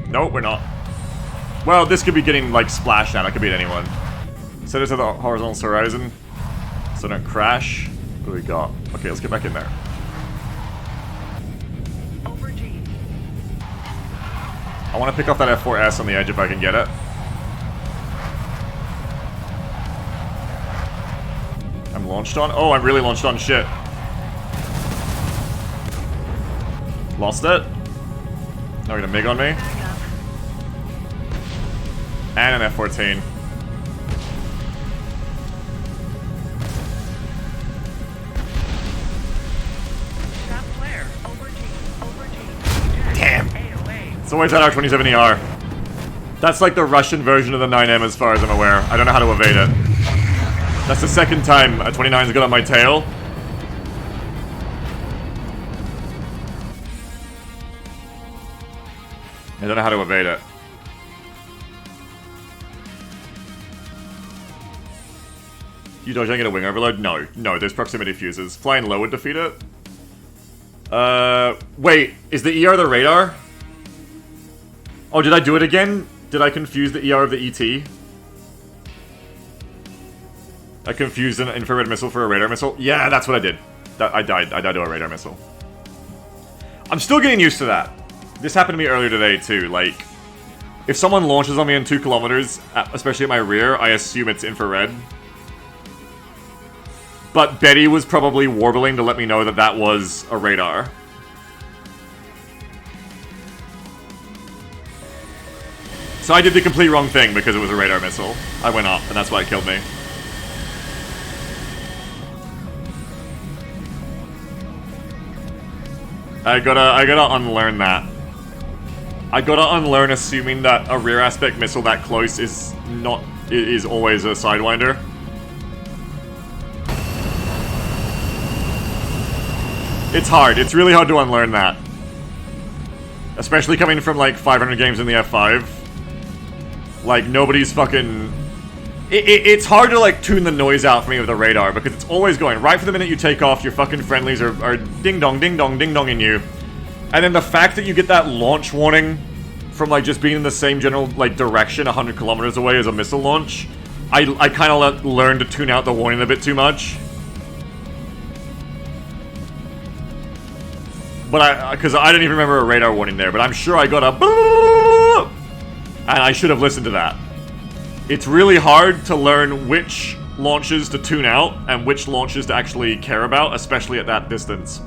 Nope, we're not. Well, this could be getting, like, splashed at. I could beat anyone. Set it to the horizontal horizon so don't crash. What do we got? Okay, let's get back in there. I want to pick off that F4S on the edge if I can get it. I'm launched on? Oh, I'm really launched on shit. Lost it. Now we're gonna MiG on me. And an F-14. Damn! It's always at our 27ER. That's like the Russian version of the 9M as far as I'm aware. I don't know how to evade it. That's the second time a 29's got on my tail. I don't know how to evade it. You dodge and get a wing overload? No, no, there's proximity fuses. Flying low would defeat it. Wait, is the ER the radar? Oh, did I do it again? Did I confuse the ER of the ET? I confused an infrared missile for a radar missile? Yeah, that's what I did. I died to a radar missile. I'm still getting used to that. This happened to me earlier today, too. Like, if someone launches on me in 2 kilometers, especially at my rear, I assume it's infrared. But Betty was probably warbling to let me know that that was a radar. So I did the complete wrong thing because it was a radar missile. I went up, and that's why it killed me. I gotta unlearn that. I gotta unlearn assuming that a rear aspect missile that close is always a Sidewinder. It's hard. It's really hard to unlearn that. Especially coming from like 500 games in the F5. Like nobody's fucking... It's hard to like tune the noise out for me with a radar because it's always going right for the minute you take off. Your fucking friendlies are ding dong, ding dong, ding donging you, and then the fact that you get that launch warning from like just being in the same general like direction 100 kilometers away as a missile launch, I kind of learned to tune out the warning a bit too much. But because I didn't even remember a radar warning there, but I'm sure I got a and I should have listened to that. It's really hard to learn which launches to tune out and which launches to actually care about, especially at that distance.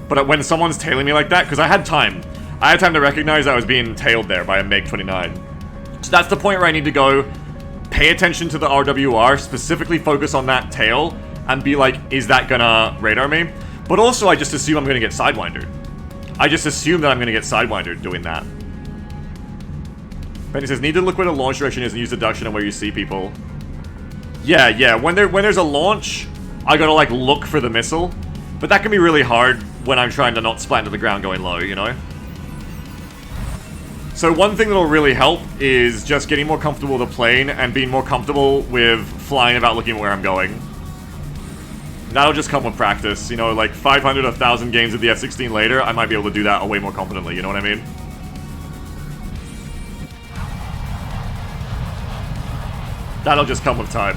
But when someone's tailing me like that, because I had time to recognize I was being tailed there by a MiG-29. So that's the point where I need to go pay attention to the RWR, specifically focus on that tail, and be like, is that gonna radar me? But also I just assume I'm gonna get Sidewindered. I just assume that I'm gonna get Sidewindered doing that. Benny says, need to look where the launch direction is and use deduction on where you see people. Yeah, when there's a launch, I gotta like look for the missile. But that can be really hard when I'm trying to not splat into the ground going low, you know? So one thing that'll really help is just getting more comfortable with the plane and being more comfortable with flying without looking at where I'm going. That'll just come with practice, you know, like 500, 1,000 games of the F-16 later, I might be able to do that way more confidently, you know what I mean? That'll just come with time.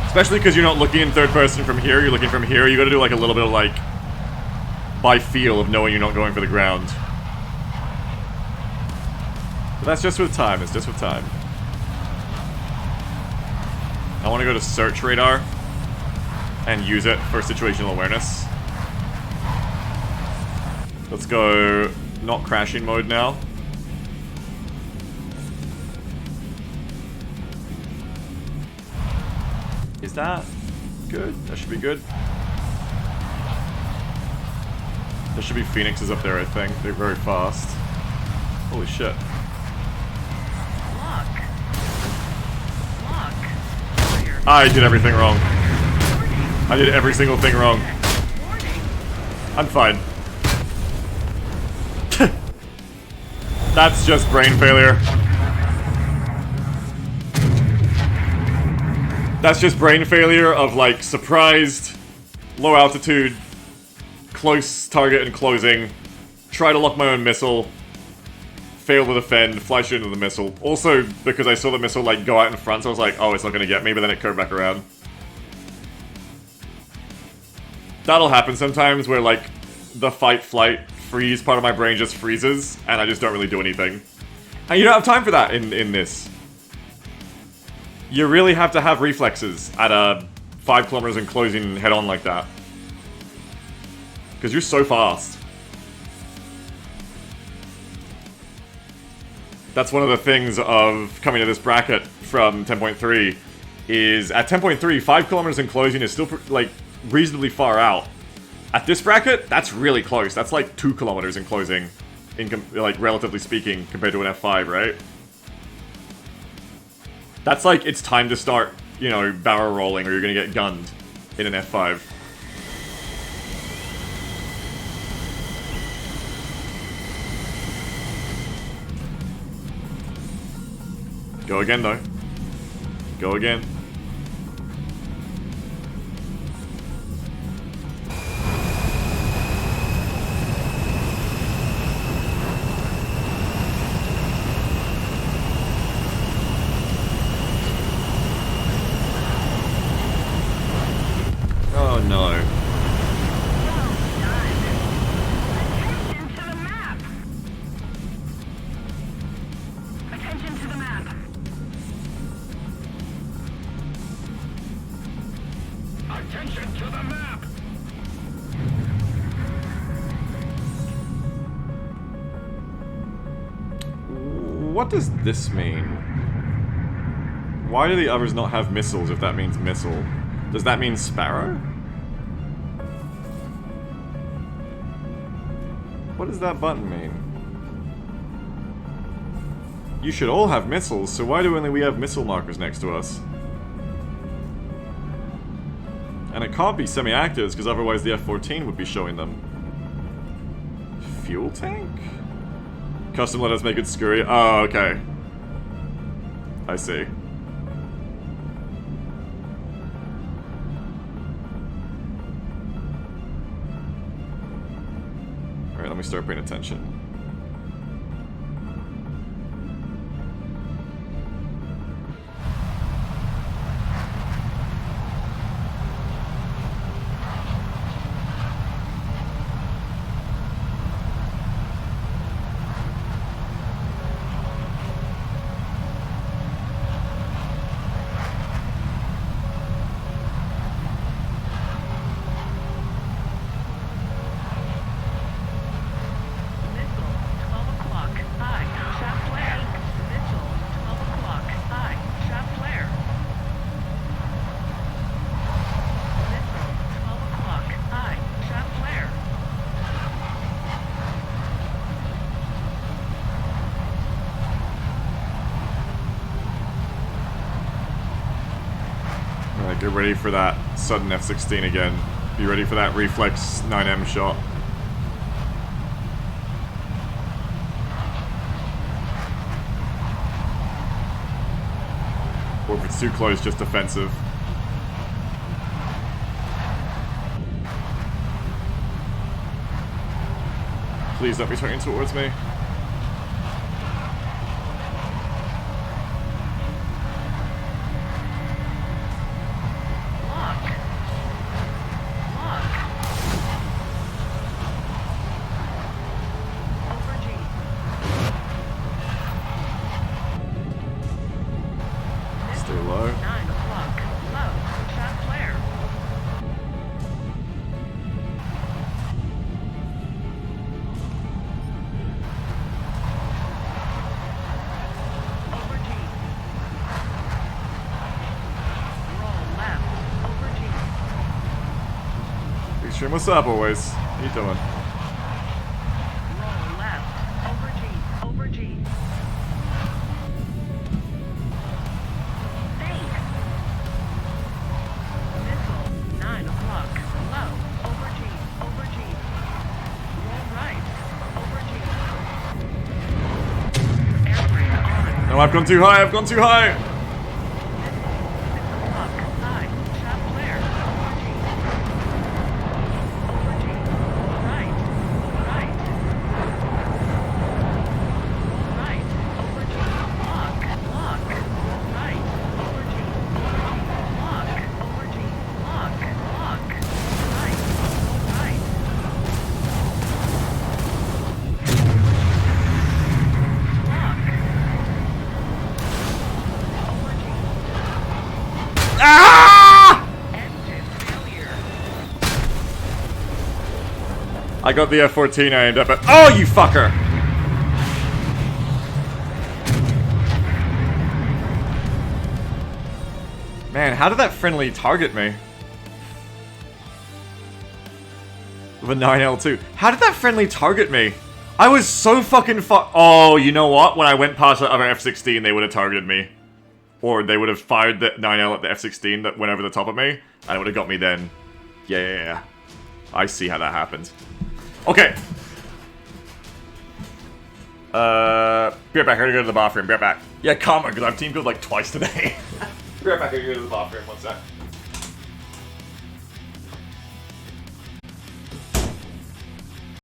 Especially because you're not looking in third person from here, you're looking from here, you gotta do like a little bit of like, by feel of knowing you're not going for the ground. But that's just with time, it's just with time. I want to go to search radar and use it for situational awareness. Let's go not crashing mode now. Is that good? That should be good. There should be Phoenixes up there, I think. They're very fast. Holy shit. I did everything wrong. I did every single thing wrong. I'm fine. That's just brain failure. That's just brain failure of, like, surprised, low altitude, close target and closing, try to lock my own missile, fail to defend, fly straight into the missile. Also, because I saw the missile, like, go out in front, so I was like, oh, it's not gonna get me, but then it curved back around. That'll happen sometimes where, like, the fight-flight freeze part of my brain just freezes, and I just don't really do anything. And you don't have time for that in this. You really have to have reflexes at 5 kilometers and closing head-on like that. Because you're so fast. That's one of the things of coming to this bracket from 10.3, is at 10.3, 5 kilometers and closing is still, like, reasonably far out. At this bracket, that's really close. That's like 2 kilometers in closing, like, relatively speaking, compared to an F5, right? That's like, it's time to start, you know, barrel rolling or you're gonna get gunned in an F5. Go again, though. Go again. Oh no. Attention to the map. Attention to the map. What does this mean? Why do the others not have missiles if that means missile? Does that mean Sparrow? What does that button mean? You should all have missiles, so why do only we have missile markers next to us? And it can't be semi-actives, because otherwise the F-14 would be showing them. Fuel tank? Custom letters make it scurry. Oh, okay. I see. Alright, let me start paying attention. Alright, get ready for that sudden F-16 again. Be ready for that reflex 9M shot. Or if it's too close, just defensive. Please don't be turning towards me. Stay low. 9 o'clock. Low. Shot flare. Over G. Roll left. Over G. Big Stream, what's up, boys? How you doing? Roll left. Over G. Over G. Thanks. Oh, I've gone too high, I've gone too high! Ah! I got the F-14 I aimed up at. Oh, you fucker! Man, how did that friendly target me? With a 9L2. How did that friendly target me? I was so fucking Oh, you know what? When I went past the other F-16, they would have targeted me. Or they would have fired the 9L at the F-16 that went over the top of me, and it would have got me then. Yeah. I see how that happened. Okay. Be right back, I gotta go to the bathroom. Be right back. Yeah, calm because I've team killed like twice today. Be right back, I gotta go to the bathroom. One sec.